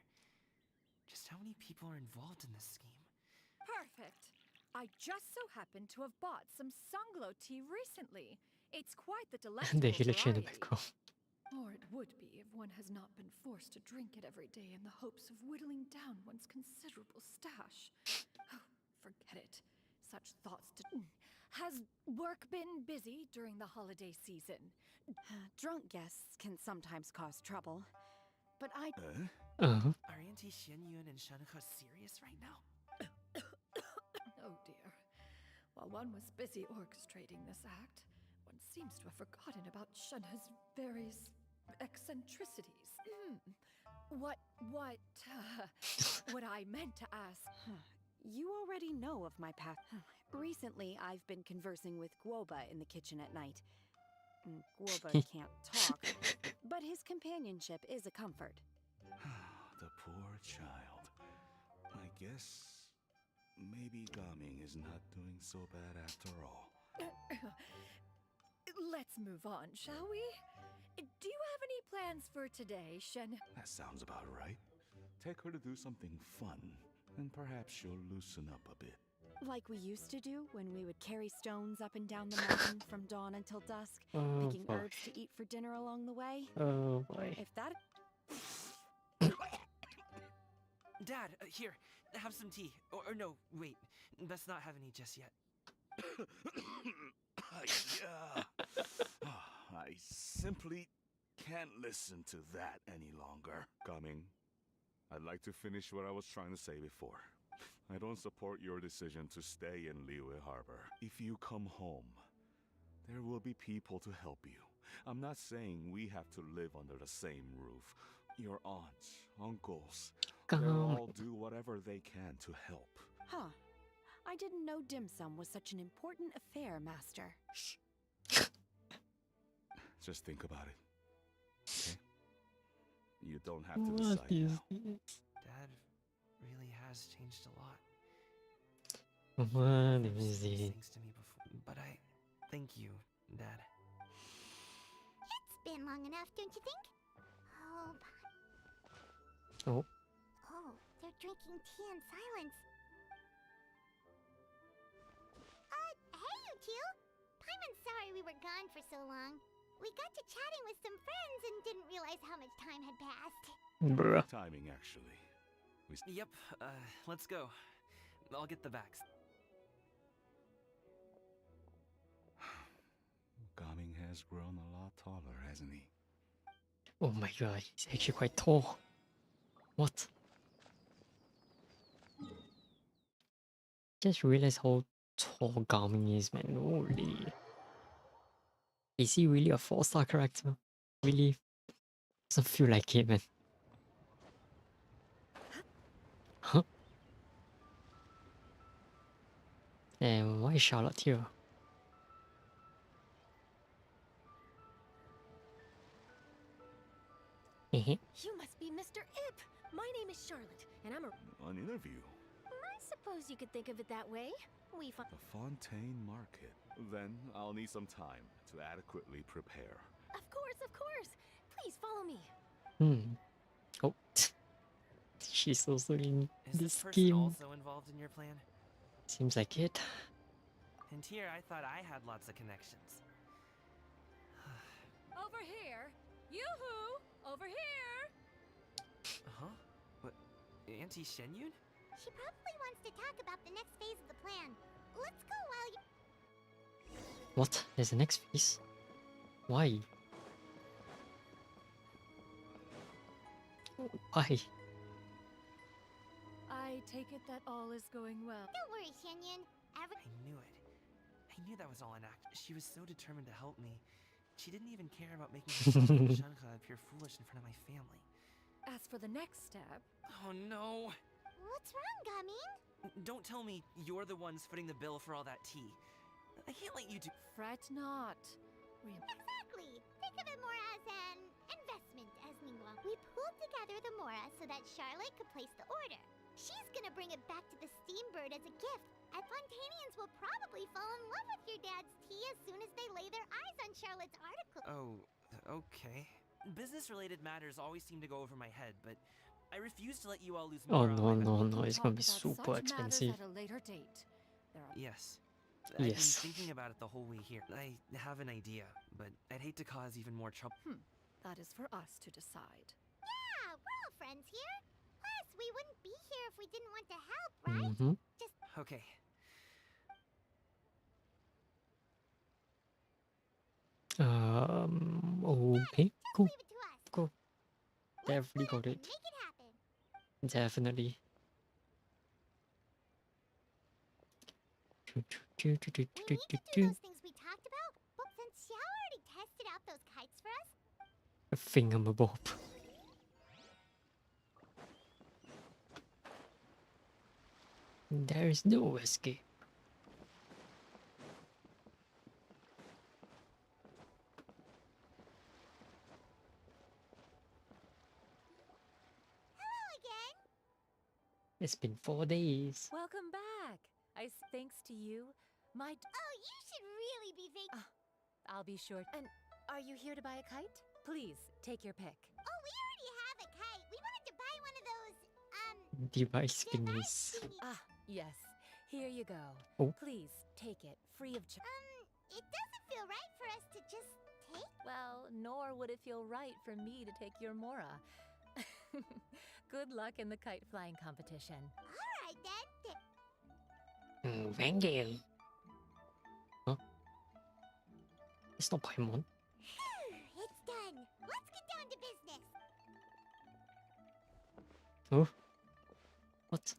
Just how many people are involved in this scheme? Perfect. I just so happen to have bought some Sunglow tea recently. It's quite the delectable The Hillichen variety. background. Or it would be if one has not been forced to drink it every day in the hopes of whittling down one's considerable stash. Oh, forget it. Such thoughts to... Has work been busy during the holiday season? Drunk guests can sometimes cause trouble. But I... Are Auntie Xianyun and Shenhe serious right now? Oh dear. While one was busy orchestrating this act, one seems to have forgotten about Shenhe's various eccentricities. What I meant to ask... You already know of my path. Recently, I've been conversing with Guoba in the kitchen at night. Guoba can't talk, but his companionship is a comfort. The poor child. I guess maybe Gaming is not doing so bad after all. Let's move on, shall we? Do you have any plans for today, Shen? That sounds about right. Take her to do something fun, and perhaps she'll loosen up a bit. Like we used to do when we would carry stones up and down the mountain from dawn until dusk, picking herbs to eat for dinner along the way. Oh boy. If that... Dad, here, have some tea. Or no, wait, let's not have any just yet. I simply can't listen to that any longer. Gaming, I'd like to finish what I was trying to say before. I don't support your decision to stay in Liyue Harbor. If you come home, there will be people to help you. I'm not saying we have to live under the same roof. Your aunts, uncles, they'll all do whatever they can to help. Huh. I didn't know dim sum was such an important affair, Master. Shh. Just think about it. Okay? You don't have to decide now. Dad really has changed a lot. What is it? Things to me before, but I thank you, Dad. It's been long enough, don't you think? Oh. Oh, they're drinking tea in silence. Hey, you two! Paimon's sorry we were gone for so long. We got to chatting with some friends and didn't realize how much time had passed. Bruh. Timing, actually. Yep, let's go. I'll get the backs. Gaming has grown a lot taller, hasn't he? Oh my god, he's actually quite tall. What? Just realized how tall Gaming is, man. Holy. Is he really a 4-star character? Really? Doesn't feel like it, man. Huh? And why is Charlotte here? You must be Mr. Ip! My name is Charlotte, and I'm An interview? I suppose you could think of it that way. We The Fontaine Market. Then I'll need some time to adequately prepare. Of course! Please follow me. Oh. She's also in Is this this person game. also involved in your plan? Seems like it. And here I thought I had lots of connections. Over here! Yoo-hoo! Over here! Huh? What? Auntie Xianyun? She probably wants to talk about the next phase of the plan. Let's go while you... What? There's a next phase? Why? Why? I take it that all is going well. Don't worry, Shenyan. I knew it. I knew that was all an act. She was so determined to help me. She didn't even care about making herself and Shanka appear foolish in front of my family. As for the next step... Oh no! What's wrong, Gamin? Don't tell me you're the ones footing the bill for all that tea. I can't let you do— Fret not. Exactly! Think of it more as an investment, as Ningguang. We pooled together the Mora so that Charlotte could place the order. She's gonna bring it back to the Steambird as a gift, and Fontainians will probably fall in love with your dad's tea as soon as they lay their eyes on Charlotte's article. Oh, okay. Business-related matters always seem to go over my head, but I refuse to let you all lose Oh more. no, it's gonna be super expensive. At a later date. Yes. Yes. I've been thinking about it the whole way here. I have an idea, but I'd hate to cause even more trouble. That is for us to decide. Yeah, we're all friends here. Plus, we wouldn't be here if we didn't want to help, right? Just Okay. Okay, cool. Cool. Definitely got it. make it happen. Definitely. We need to do those things we talked about, but since Xiao already tested out those kites for us, A thingamabob. There is no escape. hello again. It's been 4 days. Welcome back. Thanks to you, my... Oh, you should really be I'll be sure. And are you here to buy a kite? Please, take your pick. Oh, we already have a kite. We wanted to buy one of those, Device thingies. Ah, yes. Here you go. Oh. Please, take it, free of charge. it doesn't feel right for us to just take. Well, nor would it feel right for me to take your Mora. Good luck in the kite flying competition. All right, then. Thank you. Huh? It's not Paimon. It's done. Let's get down to business. Oh? What?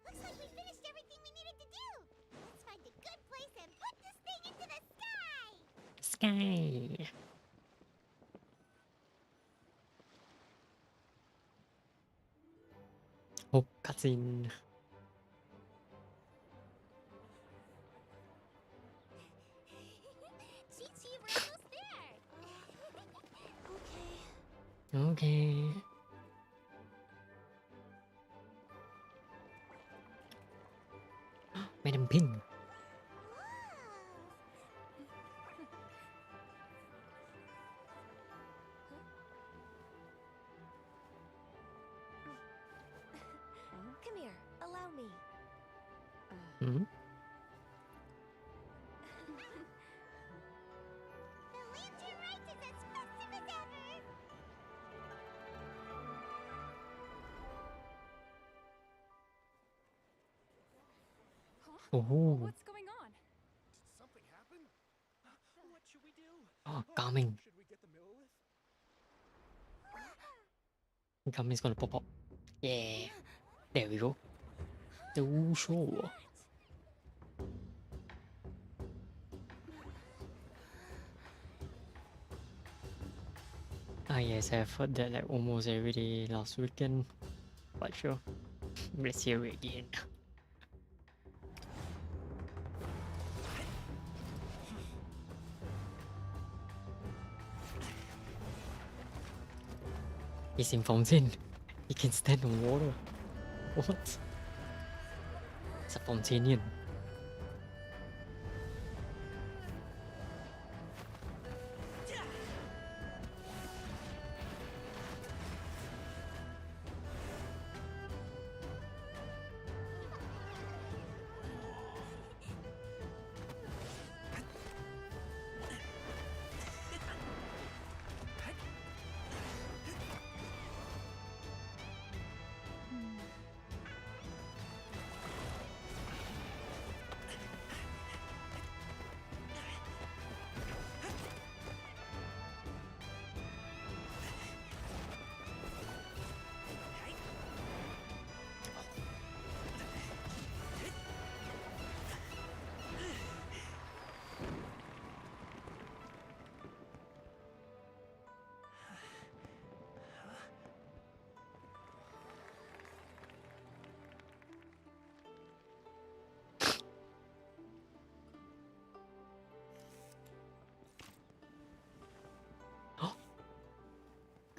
Looks like we finished everything we needed to do. Let's find a good place and put this thing into the sky. Sky. Oh, cutscene. Chi-Chi, we're almost there. Okay. Madam Ping. Come here, allow me. Hmm? The lantern Rite is as festive as ever. Oh. What's going on? Did something happen? What should we do? Oh, coming. Should we get the Millilith? Coming's gonna pop up. Yeah. There we go. Too sure. Ah yes, I've heard that like almost every day last weekend. But sure. Let's hear it again. He's in Fontaine. He can stand on water. What? It's a Fontainian.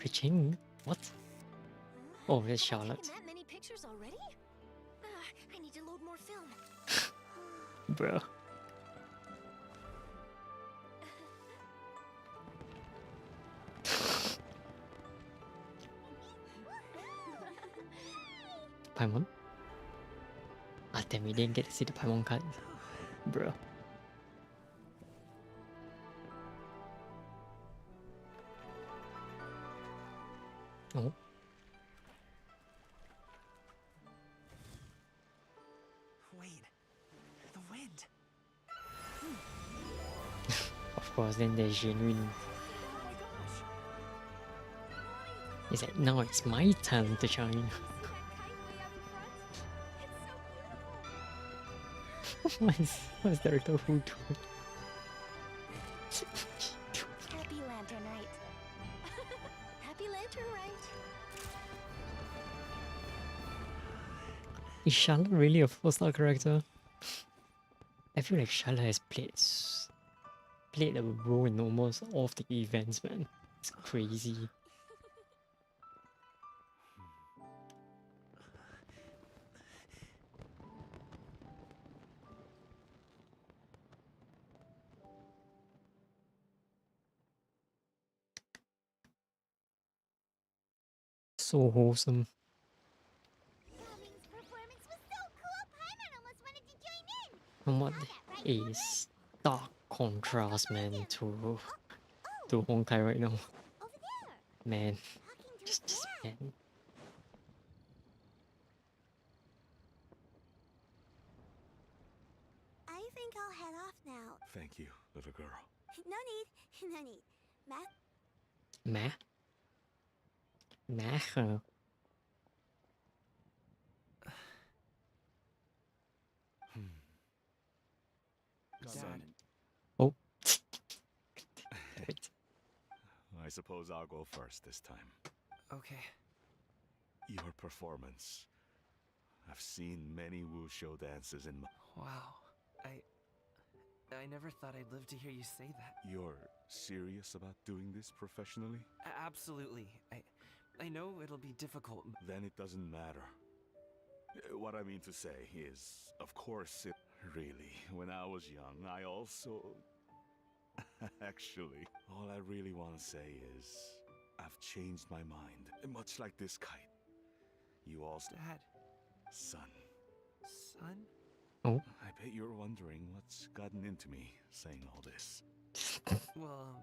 Ka-ching. What? Oh, there's Charlotte. Taken that many pictures already? I need to load more film. Bro. Paimon? Ah, damn, we didn't get to see the Paimon card. Bro. Oh. Wait, the wind. Of course, then there's genuine. Is that now it's my turn to shine? What's the little food doing? Happy Lantern, right? Happy Lantern, right? Is Charlotte really a 4-star character? I feel like Charlotte has played a role in almost all of the events, man. It's crazy. So wholesome. And what is stark contrast, man, to Honkai right now. Man, just man. I think I'll head off now. Thank you, little girl. No need. No need. Matt? Nah. Dad. Oh. I suppose I'll go first this time. Okay. Your performance. I've seen many wushou dances in my... Wow. I never thought I'd live to hear you say that. You're serious about doing this professionally? Absolutely. I know it'll be difficult. Then it doesn't matter. What I mean to say is, of course, really, when I was young, I also... Actually, all I really want to say is, I've changed my mind. Much like this kite. You also... Dad. Son. Son? Oh. I bet you're wondering what's gotten into me saying all this. Well,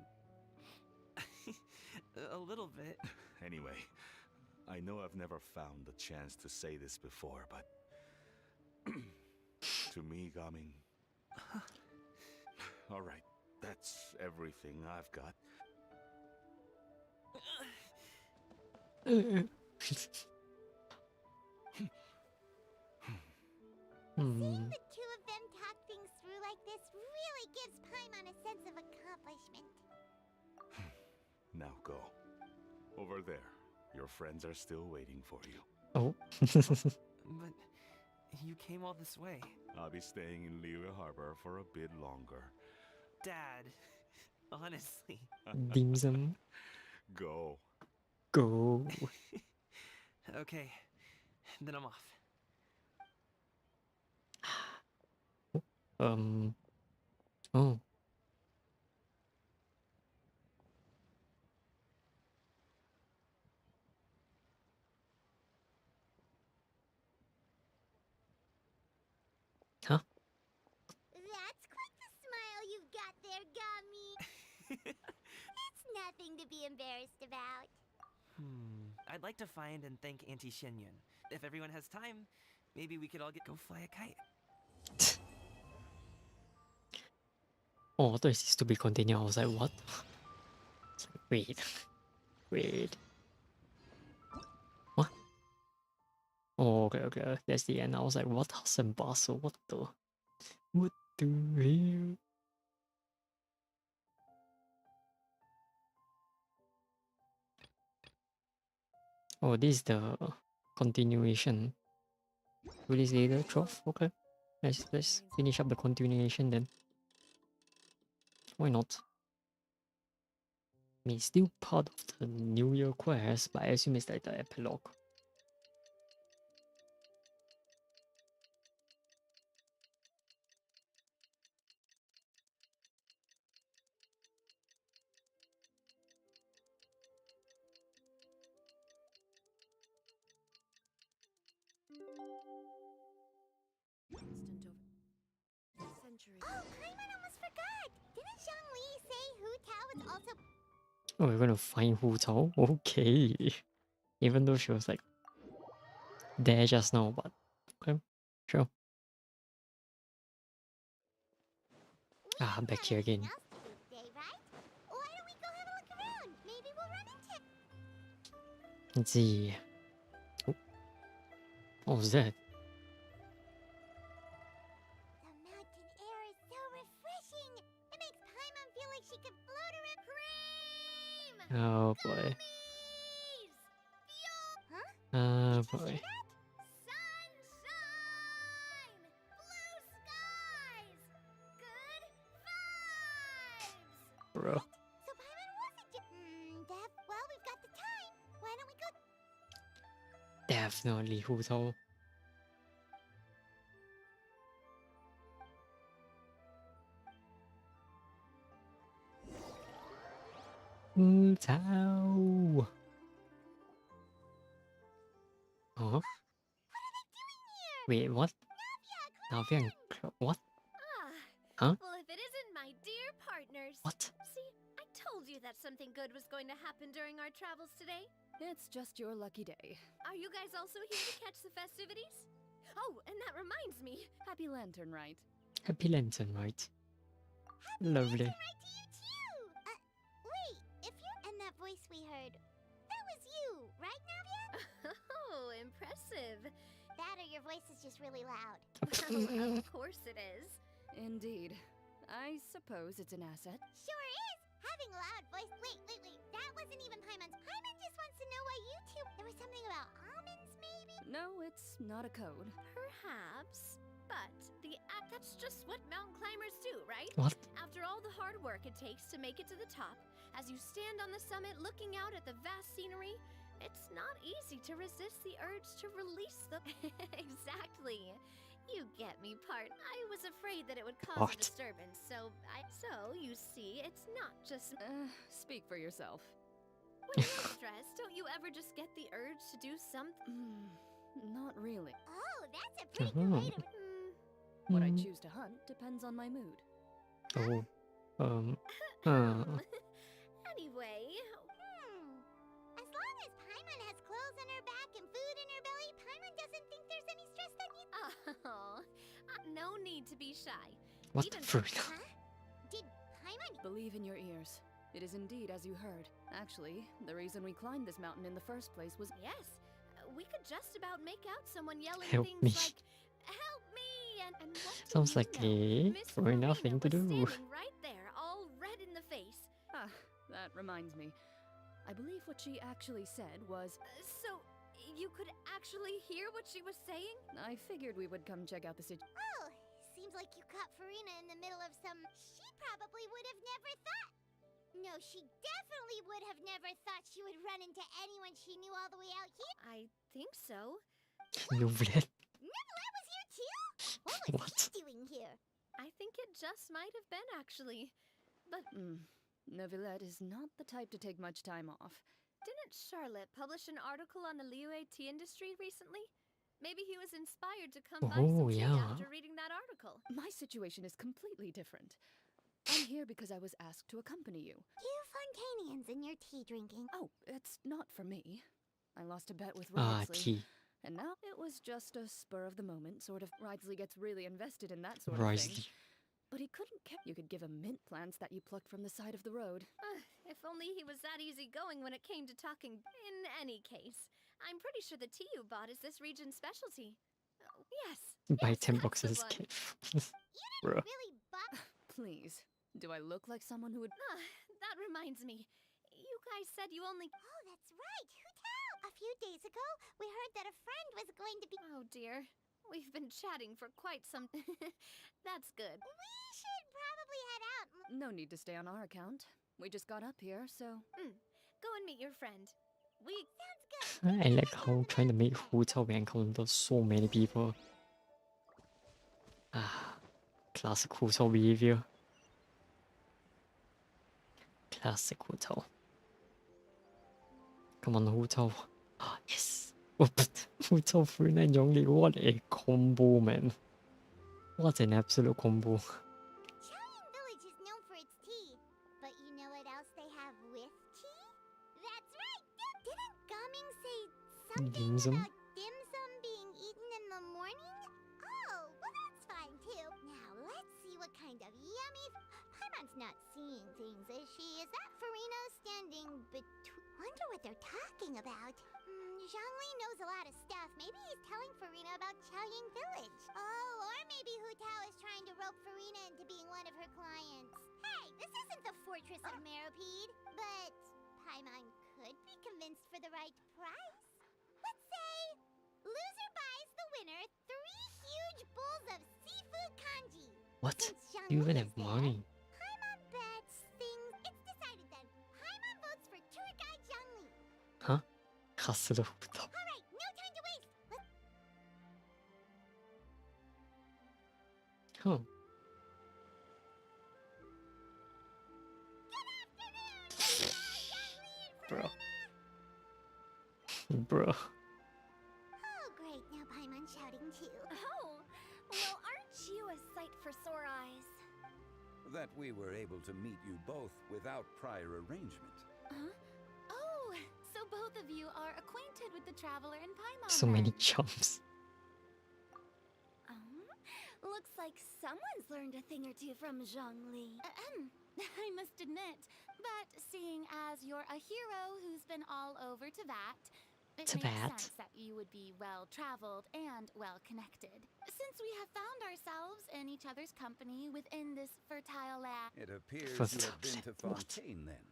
a little bit. Anyway, I know I've never found the chance to say this before, but... to me, Gaming... Alright, that's everything I've got. Seeing the two of them talk things through like this really gives Paimon a sense of accomplishment. Now go. Over there. Your friends are still waiting for you. Oh. But you came all this way. I'll be staying in Liyue Harbor for a bit longer. Dad, honestly. Dim sum. Go. Go. Okay, then I'm off. Oh. Huh? That's quite the smile you've got there, Gummy. It's nothing to be embarrassed about. I'd like to find and thank Auntie Shenyun. If everyone has time, maybe we could all go fly a kite. Oh, I thought it's to be continued. I was like, what? It's like, wait. What? Oh, okay. That's the end. I was like, what? House and Bustle? What the hell? Oh, this is the continuation. Release later, 12? Okay. Let's finish up the continuation then. Why not? I mean, it's still part of the New Year quest, but I assume it's like the epilogue. Oh, Paimon almost forgot! Didn't Zhongli say Hu Tao was also... Oh, we're gonna find Hu Tao? Okay. Even though she was like there just now, but okay, sure. Ah, I'm back here again. Day, right? Why don't we go have a look around? Maybe we'll run into... Let's see. Oh. What was that? The mountain air is so refreshing! It makes Paimon feel like she could float around... Cream! Oh boy. Huh? Oh boy. Bro. So Paimon wasn't just... Dev, well, we've got the time. Why don't we go... Definitely Hu Tao. Hu Tao. Huh? Wait, what? Navia and what? Huh? Well, if it isn't my dear partners. What? See, I told you that something good was going to happen during our travels today. It's just your lucky day. Are you guys also here to catch the festivities? Oh, and that reminds me. Happy Lantern, right? Happy Lantern, right? Lovely. Right to you too! Wait, if you're... And that voice we heard, that was you, right, Navia? Oh, impressive. That or your voice is just really loud. Well, of course it is. Indeed. I suppose it's an asset. Sure is! Having a loud voice... Wait. That wasn't even Paimon's. Paimon just wants to know why you two... There was something about almonds, maybe? No, it's not a code. Perhaps. But that's just what mountain climbers do, right? What? After all the hard work it takes to make it to the top, as you stand on the summit looking out at the vast scenery, it's not easy to resist the urge to release the... Exactly. You get me, part. I was afraid that it would cause a disturbance, so you see, it's not just... Speak for yourself. When you're stressed, don't you ever just get the urge to do something? Not really. Oh, that's a pretty good way to... What I choose to hunt depends on my mood. Oh. Anyway... As long as Paimon has clothes on her back and food in her belly, Paimon doesn't think there's any stress that needs... Oh, no need to be shy. What the fruit? Did Paimon... Believe in your ears. It is indeed as you heard. Actually, the reason we climbed this mountain in the first place was... Yes, we could just about make out someone yelling Help things me. like, "Help me!" and what do Sounds you like know? a Miss very Marina nothing to was do. standing right there, all red in the face. Ah, that reminds me. I believe what she actually said was... So, you could actually hear what she was saying? I figured we would come check out the situation. Oh, seems like you caught Farina in the middle of some... She probably would have never thought... No, she definitely would have never thought she would run into anyone she knew all the way out here. I think so. Nouvelle. Natlan was here too? What was he doing here? I think it just might have been, actually. But... Neuvillette is not the type to take much time off. Didn't Charlotte publish an article on the Liyue tea industry recently? Maybe he was inspired to come buy some tea after reading that article. My situation is completely different. I'm here because I was asked to accompany you. You Fontainians and your tea drinking. Oh, it's not for me. I lost a bet with Ah, Wrightley. tea. And now it was just a spur of the moment sort of... Wrightley gets really invested in that sort of thing. Risley. But he couldn't care. You could give him mint plants that you plucked from the side of the road. If only he was that easygoing when it came to talking. In any case, I'm pretty sure the tea you bought is this region's specialty. Oh, yes. Buy yes, 10 that's boxes. the one. Bro. Really buy... Please. Do I look like someone who would... That reminds me. You guys said you only... Oh, that's right. Who tell? A few days ago, we heard that a friend was going to be... Oh, dear. We've been chatting for quite some... That's good. We should probably head out. No need to stay on our account. We just got up here, so... Go and meet your friend. We... I like how trying to make hotel we encounter so many people. Classic hotel behavior. Classic hotel. Come on, hotel. Yes! Hotel Farina and Zhongli, what a combo, man. What an absolute combo. Chaoyang Village is known for its tea, but you know what else they have with tea? That's right! Didn't Gaming say something Dim sum? about dim sum being eaten in the morning? Oh, well that's fine too. Now let's see what kind of yummy... Paimon's not seeing things, is she? Is that Farina standing between... Wonder what they're talking about. Zhongli knows a lot of stuff. Maybe he's telling Farina about Chaoyang Village. Oh, or maybe Hu Tao is trying to rope Farina into being one of her clients. Hey, this isn't the Fortress of Meropide, but Paimon could be convinced for the right price. Let's say loser buys the winner 3 huge bowls of seafood kanji. What? Since You even Zhongli have is there, money. Paimon bets things. It's decided then. Paimon votes for tour guide Zhongli. Huh? Hustler hotel. Alright, no time to waste. Let's... Huh. Bro. Bro. Oh, great. Now Paimon's shouting too. Oh, well, aren't you a sight for sore eyes? That we were able to meet you both without prior arrangement. Huh? Oh, so both of you are acquainted with the Traveler and Paimon. So many chumps. Looks like someone's learned a thing or two from Zhongli. I must admit, but seeing as you're a hero who's been all over Teyvat, it makes sense that you would be well-traveled and well-connected. Since we have found ourselves in each other's company within this fertile land... It appears you have been to Fontaine, then.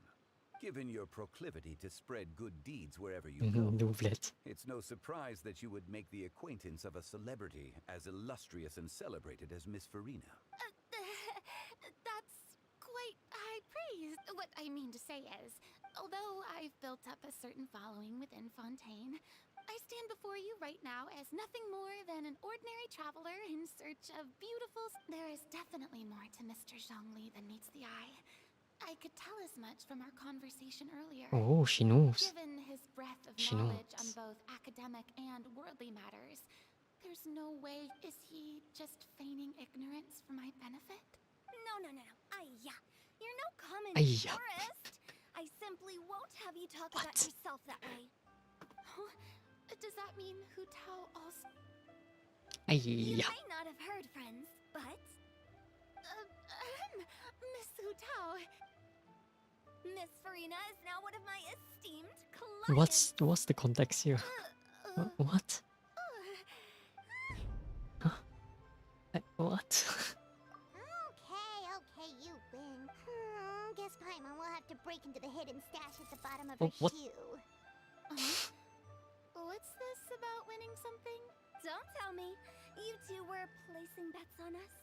Given your proclivity to spread good deeds wherever you go, it's no surprise that you would make the acquaintance of a celebrity as illustrious and celebrated as Miss Farina. That's quite high praise. What I mean to say is, although I've built up a certain following within Fontaine, I stand before you right now as nothing more than an ordinary traveler in search of beautiful... There is definitely more to Mr. Zhongli than meets the eye. I could tell as much from our conversation earlier. Oh, she knows. Given his breadth of knowledge on both academic and worldly matters, there's no way... Is he just feigning ignorance for my benefit? No. Ayya. You're no common Ayya. tourist. I simply won't have you talk about yourself that way. Does that mean Hu Tao also... You Ayya. may not have heard, friends, but... Miss Hu Tao... Miss Farina is now one of my esteemed clients. What's the context here? What? Huh? What? Okay, you win. Guess Paimon will have to break into the hidden stash at the bottom of her what? shoe. What's this about winning something? Don't tell me. You two were placing bets on us.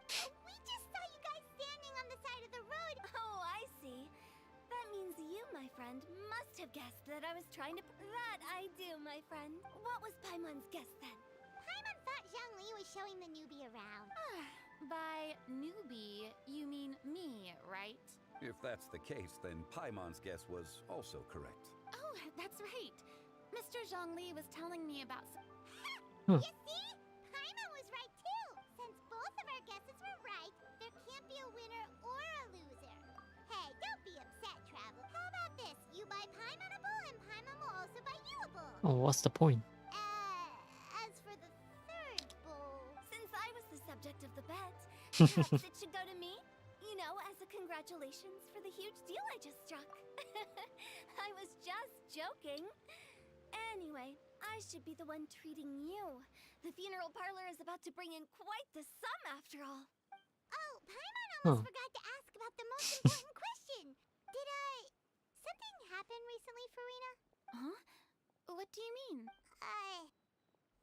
We just saw you guys standing on the side of the road. Oh, I see. That means you, my friend, must have guessed that I was trying to... That I do, my friend. What was Paimon's guess then? Paimon thought Zhongli was showing the newbie around. By newbie, you mean me, right? If that's the case, then Paimon's guess was also correct. Oh, that's right. Mr. Zhongli was telling me about... You see? Paimon was right too. Since both of our guesses were right, there can't be a winner or a loser. Hey, don't be upset, Travel. How about this? You buy Paimon a bowl and Paimon will also buy you a bowl. Oh, what's the point? As for the third bowl, since I was the subject of the bet, perhaps it should go to me? You know, as a congratulations for the huge deal I just struck. I was just joking. Anyway, I should be the one treating you. The funeral parlor is about to bring in quite the sum after all. Oh, Paimon almost forgot to ask about the most important question. Did something happen recently, Farina? Huh? What do you mean?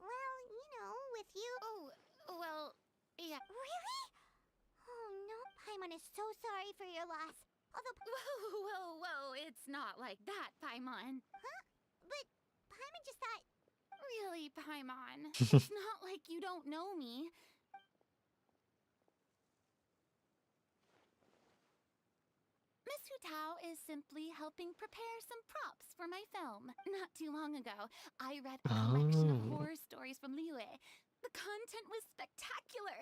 Well, you know, with you. Oh, well, yeah. Really? Oh no, Paimon is so sorry for your loss. Although... Whoa, it's not like that, Paimon. Huh? But Paimon just thought... Really, Paimon. It's not like you don't know me. Miss Hutao is simply helping prepare some props for my film. Not too long ago, I read a collection of horror stories from Liyue. The content was spectacular.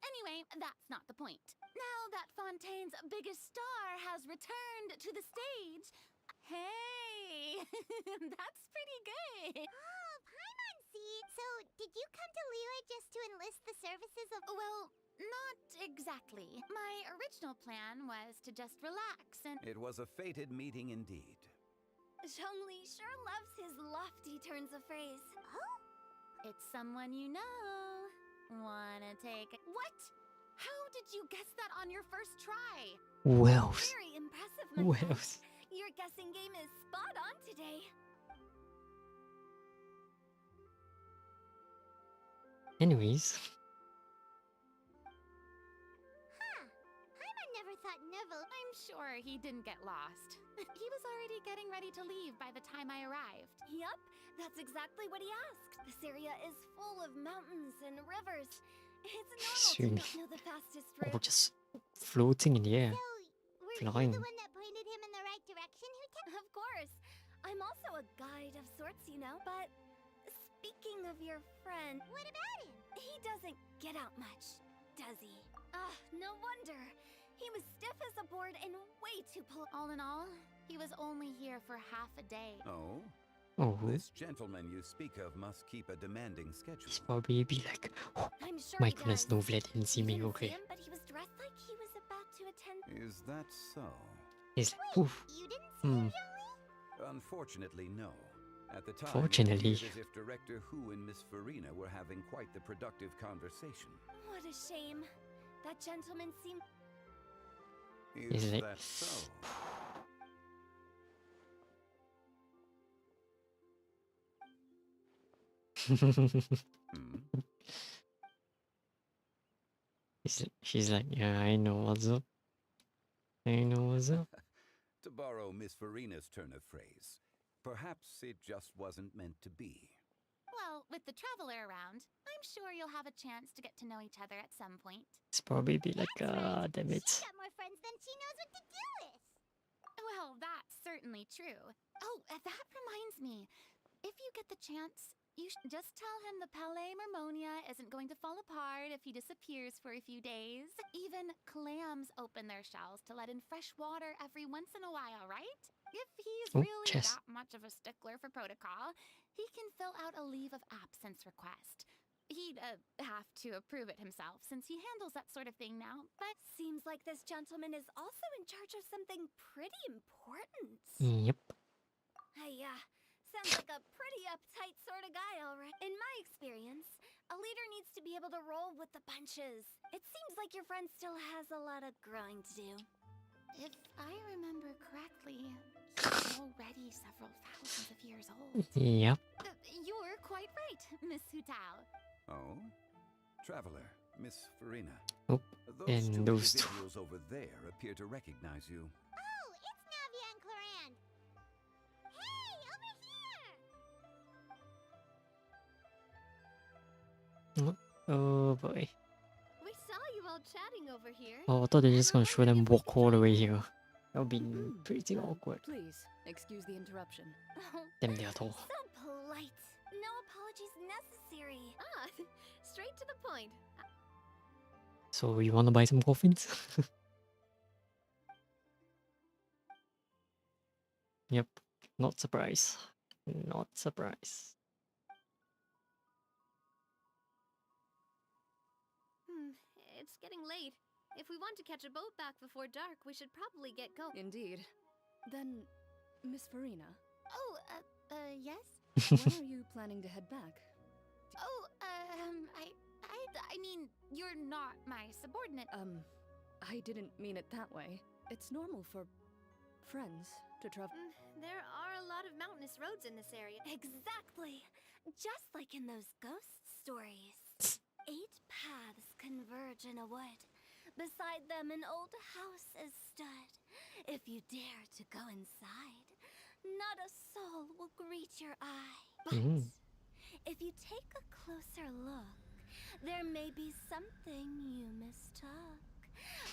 Anyway, that's not the point. Now that Fontaine's biggest star has returned to the stage... Hey! That's pretty good. Oh, Paimon, see? So, did you come to Liyue just to enlist the services of... Well, not exactly. My original plan was to just relax and... It was a fated meeting indeed. Zhongli sure loves his lofty turns of phrase. Oh? It's someone you know. Wanna take a... What? How did you guess that on your first try? Well. Very impressive, my friend. Well. Your guessing game is spot on today. Anyways. Huh. Paimon never thought Neville... I'm sure he didn't get lost. He was already getting ready to leave by the time I arrived. Yup, that's exactly what he asked. This area is full of mountains and rivers. It's normal to not know the fastest route. Or just floating in the air. So, were flying. you the one that pointed him in the right direction, Hutao? Of course. I'm also a guide of sorts, you know, but speaking of your friend... What about him? He doesn't get out much, does he? No wonder. He was stiff as a board and way too All in all, he was only here for half a day. Oh? Oh. This gentleman you speak of must keep a demanding schedule. He's probably be like, oh, I'm sure my he goodness, does. no, didn't see me, Didn't okay. see him, but he was dressed like he was about to attend... Is that so? He's like, oof. You didn't see him, Unfortunately, no. At the time, Fortunately. it appeared as if Director Hu and Miss Farina were having quite the productive conversation. What a shame. That gentleman seemed... Is He's like, that so? She's like, yeah, I know what's up. I know what's up. To borrow Miss Farina's turn of phrase, perhaps it just wasn't meant to be. Well, with the traveler around, I'm sure you'll have a chance to get to know each other at some point. It's probably be like, damn it. She's got more friends than she knows what to do with. Well, that's certainly true. Oh, that reminds me. If you get the chance, you should just tell him the Palais Mermonia isn't going to fall apart if he disappears for a few days. Even clams open their shells to let in fresh water every once in a while, right? If he's really that much of a stickler for protocol, he can fill out a leave of absence request. He'd have to approve it himself since he handles that sort of thing now, but... Seems like this gentleman is also in charge of something pretty important. Yep. Sounds like a pretty uptight sort of guy, all right. In my experience, a leader needs to be able to roll with the punches. It seems like your friend still has a lot of growing to do. If I remember correctly, he's already several thousands of years old. Yep. You're quite right, Miss Hutao. Oh? Traveler, Miss Farina. Oh, Those and two those two. individuals over there appear to recognize you. Oh, it's Navia and Clorand. Hey, over here! Oh boy. We saw you all chatting over here. Oh, I thought they're just gonna show them walk all the way here. That would be pretty awkward. Please, excuse the interruption. Them they are tall. So polite. No apologies necessary. Straight to the point. So you wanna buy some coffins? Yep. Not surprised. Not surprised. It's getting late. If we want to catch a boat back before dark, we should probably get going. Indeed. Then, Miss Farina. Oh, yes? When are you planning to head back? Oh, I mean, you're not my subordinate. I didn't mean it that way. It's normal for friends to travel. There are a lot of mountainous roads in this area. Exactly. Just like in those ghost stories. 8 paths converge in a wood, Beside them an old house has stood. If you dare to go inside, not a soul will greet your eye. But if you take a closer look, there may be something you mistook.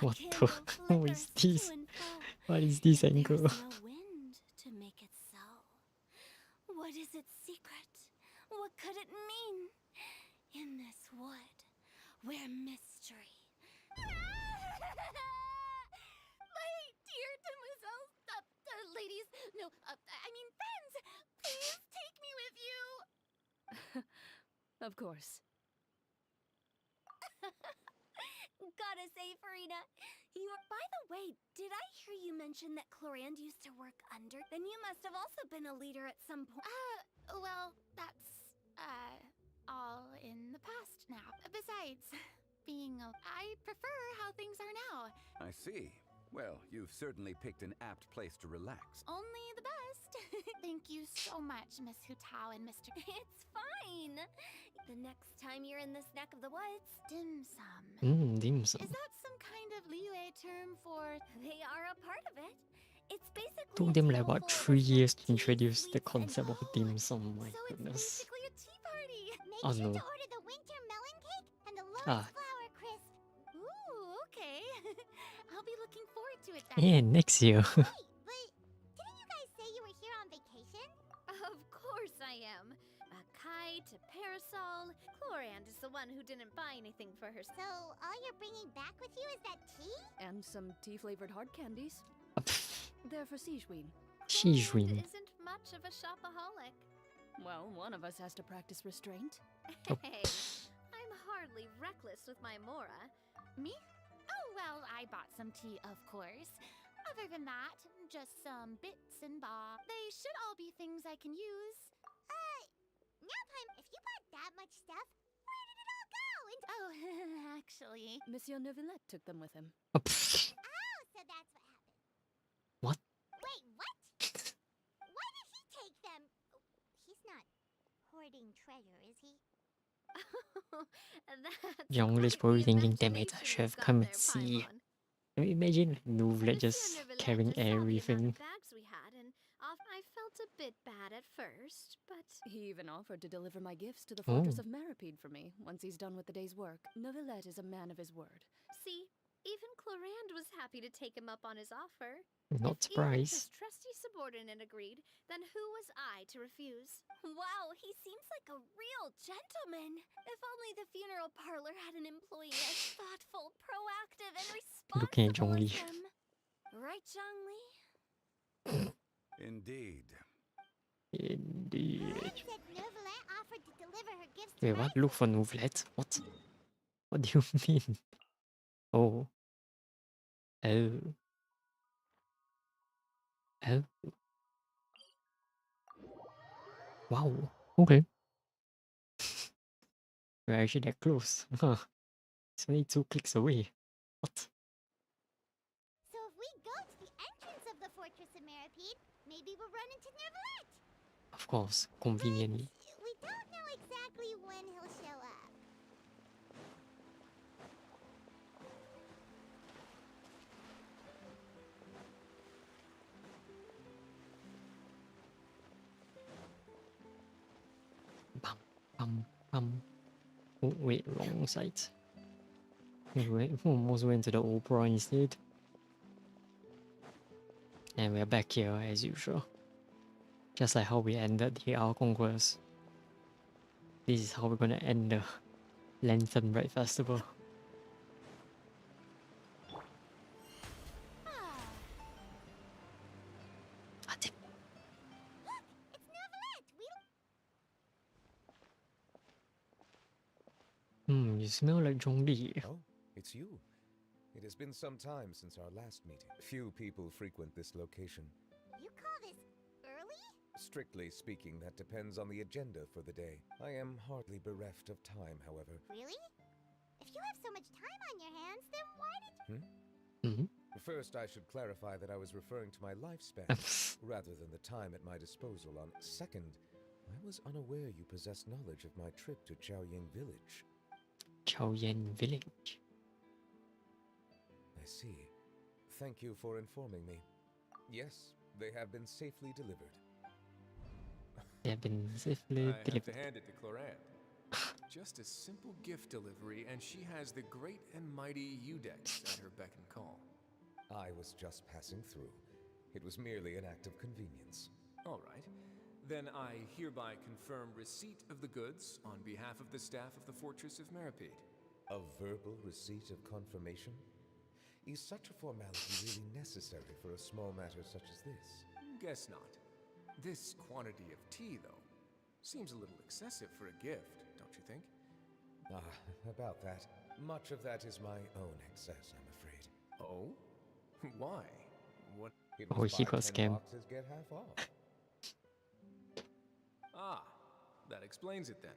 What the? What is this? What is this angle? There's no wind to make it so. What is its secret? What could it mean? In this wood, where mystery. My dear demoiselles, ladies, no, I mean friends, please take me with you. Of course. Gotta say, Farina, by the way, did I hear you mention that Clorand used to work under? Then you must have also been a leader at some point. Well, that's, all in the past now. Besides, I prefer how things are now. I see. Well, you've certainly picked an apt place to relax. Only the best. Thank you so much, Miss Hutao and Mr. It's fine. The next time you're in this neck of the woods, dim sum. Dim sum. Is that some kind of Liyue term for? They are a part of it. It's basically Took them like about 3 years to introduce the concept of dim sum. My goodness. basically a tea party. Make Oh, sure no. to order the winter melon cake and the Lord's flower crisp. Ooh, okay. I'll be looking forward to it then. Yeah, next year. But didn't you guys say you were here on vacation? Of course I am. A kite, a parasol. Clorand is the one who didn't buy anything for herself. So all you're bringing back with you is that tea? And some tea-flavored hard candies. They're for Sijuin. Sijuin. Isn't much of a shopaholic. Well, one of us has to practice restraint. Hey, I'm hardly reckless with my Mora. Me? Oh, well, I bought some tea, of course. Other than that, just some bits and bobs. They should all be things I can use. Napheim, if you bought that much stuff, where did it all go? Oh, actually. Monsieur Neuvillette took them with him. Oh, so that's what happened. What? Wait, what? Why did he take them? He's not hoarding treasure, is he? Young is probably thinking, damn it, I should have come and see. Can you imagine Neuvillette just carrying everything? Bags we had, and I felt a bit bad at first, but He even offered to deliver my gifts to the Fortress of Maripede for me once he's done with the day's work. Neuvillette is a man of his word. see, even Clorand was happy to take him up on his offer. Not If even his surprised. trusty subordinate agreed, then who was I to refuse? Wow, he seems like a real gentleman. If only the funeral parlor had an employee as thoughtful, proactive, and Looking at responsible Zhongli. as him. Right, Zhongli? Indeed. Indeed. Said Neuvillette offered to deliver her gifts to Wait, what? Look for Neuvillette? What? What do you mean? Oh. Oh. Oh. Wow. Okay. We're actually that close. Huh. It's only 2 clicks away. What? So if we go to the entrance of the Fortress of Maripede, maybe we'll run into Neuvillette. Of course, conveniently. We don't know exactly when he'll show up. Oh, wait, wrong site. We almost went to the opera instead. And we're back here as usual. Just like how we ended the Archon quest. This is how we're gonna end the Lantern Rite Festival. Look, it's Neuvillette. You smell like Zhongli. Oh, it's you. It has been some time since our last meeting. Few people frequent this location. You call this early? Strictly speaking, that depends on the agenda for the day. I am hardly bereft of time, however. Really? If you have so much time on your hands, then why did you... First, I should clarify that I was referring to my lifespan, rather than the time at my disposal. Second, I was unaware you possessed knowledge of my trip to Chaoying Village. Chaoying Village. see. Thank you for informing me. Yes, they have been safely delivered. They have been safely I have to delivered. hand it to Clorant. Just a simple gift delivery, and she has the great and mighty Udex at her beck and call. I was just passing through. It was merely an act of convenience. All right. Then I hereby confirm receipt of the goods on behalf of the staff of the Fortress of Meripede. A verbal receipt of confirmation? Is such a formality really necessary for a small matter such as this? Guess not. This quantity of tea, though, seems a little excessive for a gift, don't you think? About that. Much of that is my own excess, I'm afraid. Oh? Why? What? It Oh, was he buy got 10 scammed. boxes, get half off. Ah, that explains it then.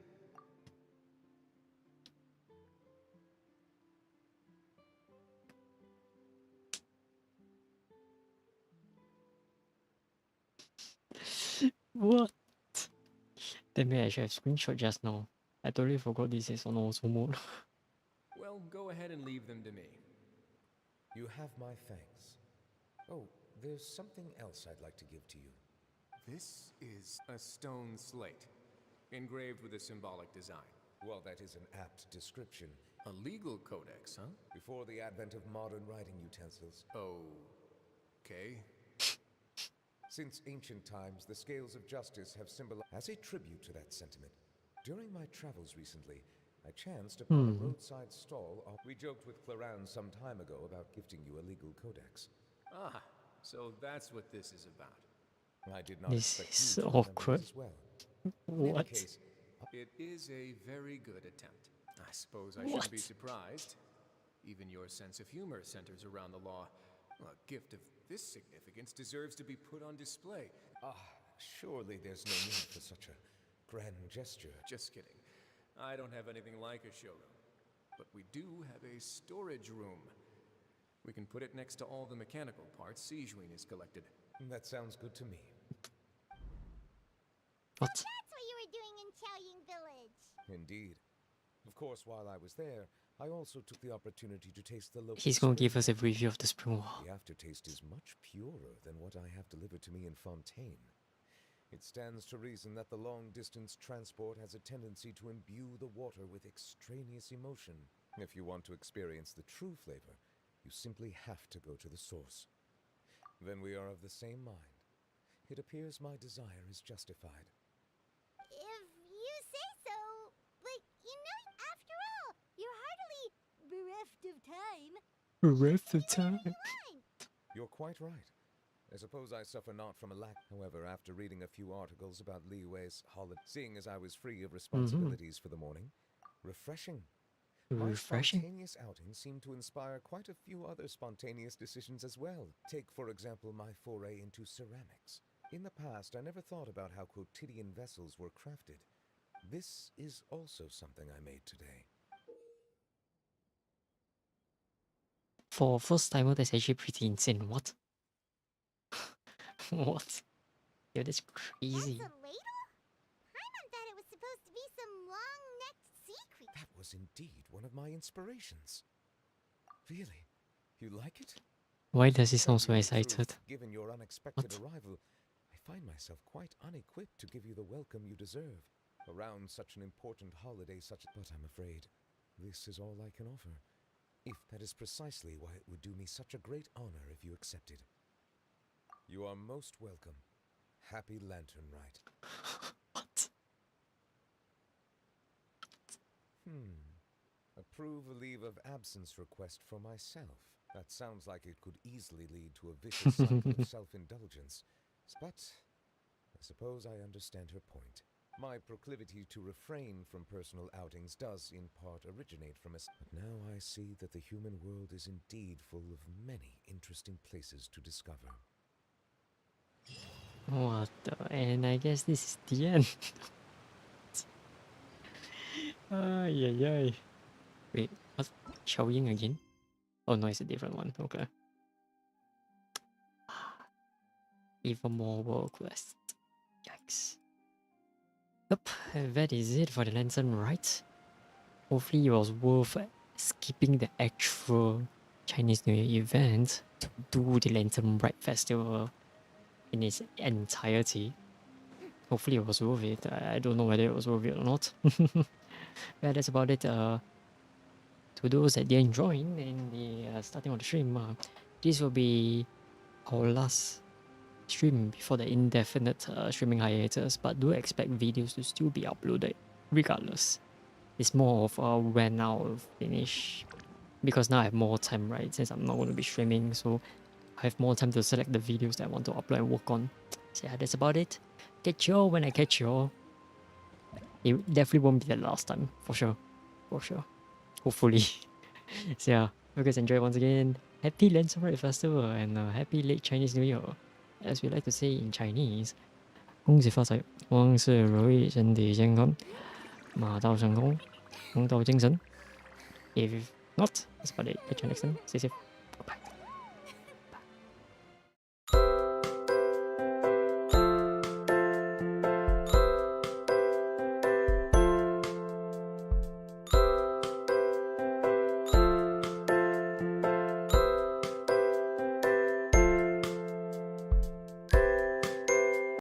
What? Damn it, I should have screenshot just now. I totally forgot this is on auto mode. Well, go ahead and leave them to me. You have my thanks. Oh, there's something else I'd like to give to you. This is a stone slate, engraved with a symbolic design. Well, that is an apt description. A legal codex, huh? Before the advent of modern writing utensils. Okay. Since ancient times, the scales of justice have symbolized as a tribute to that sentiment. During my travels recently, I chanced upon a roadside stall. We joked with Clorant some time ago about gifting you a legal codex. Ah, so that's what this is about. I did not This expect is you to remember awkward. it as well. What? In any case, It is a very good attempt. I suppose I shouldn't be surprised. Even your sense of humor centers around the law. A gift of this significance deserves to be put on display. Surely there's no need for such a grand gesture. Just kidding. I don't have anything like a showroom. But we do have a storage room. We can put it next to all the mechanical parts Sijuin has collected. That sounds good to me. What? That's what you were doing in Chaoying Village. Indeed. Of course, while I was there, I also took the opportunity to taste the local He's gonna give spring us a water. review of the spring water. The aftertaste is much purer than what I have delivered to me in Fontaine. It stands to reason that the long-distance transport has a tendency to imbue the water with extraneous emotion. If you want to experience the true flavor, you simply have to go to the source. Then we are of the same mind. It appears my desire is justified. If you say so, but you know, after all, you're hardly bereft of time. Rest of time. You're quite right. I suppose I suffer not from a lack. However, after reading a few articles about Li Wei's holiday, seeing as I was free of responsibilities for the morning, refreshing. My Refreshing. spontaneous outing seemed to inspire quite a few other spontaneous decisions as well. Take, for example, my foray into ceramics. In the past, I never thought about how quotidian vessels were crafted. This is also something I made today. For a first timer, that's actually pretty insane. What? What? Yo, that's crazy. That's a ladle? Paimon thought it was supposed to be some long-necked sea creature. That was indeed one of my inspirations. Really? You like it? Why does he sound so To tell you the excited? truth, given your unexpected What? arrival, I find myself quite unequipped to give you the welcome you deserve. Around such an important holiday such but I'm afraid this is all I can offer. If that is precisely why it would do me such a great honor if you accepted. You are most welcome. Happy Lantern Rite. What? Approve a leave of absence request for myself. That sounds like it could easily lead to a vicious cycle of self-indulgence. But I suppose I understand her point. My proclivity to refrain from personal outings does in part originate from us. But now I see that the human world is indeed full of many interesting places to discover. What the? And I guess this is the end. Ay, ay, ay. Wait, what's Xiaoying again? Oh no, it's a different one. Okay. Even more world quest. Yikes. Yep, that is it for the Lantern Rite. Hopefully it was worth skipping the actual Chinese New Year event to do the Lantern Rite Festival in its entirety. Hopefully it was worth it. I don't know whether it was worth it or not. Yeah, that's about it. To those that didn't join in the starting of the stream, this will be our last stream before the indefinite streaming hiatus, but do expect videos to still be uploaded regardless. It's more of when I'll finish, because now I have more time, right, since I'm not going to be streaming, so I have more time to select the videos that I want to upload and work on. So yeah, that's about it. Catch y'all when I catch y'all. It definitely won't be the last time, for sure. Hopefully. So yeah, hope you guys enjoy once again. Happy Lantern Rite Festival and happy late Chinese New Year. As we like to say in Chinese, 恭喜发财，万事如意，身体健康，马到成功，红到精神。If not, that's about it. Catch you next time. Stay safe.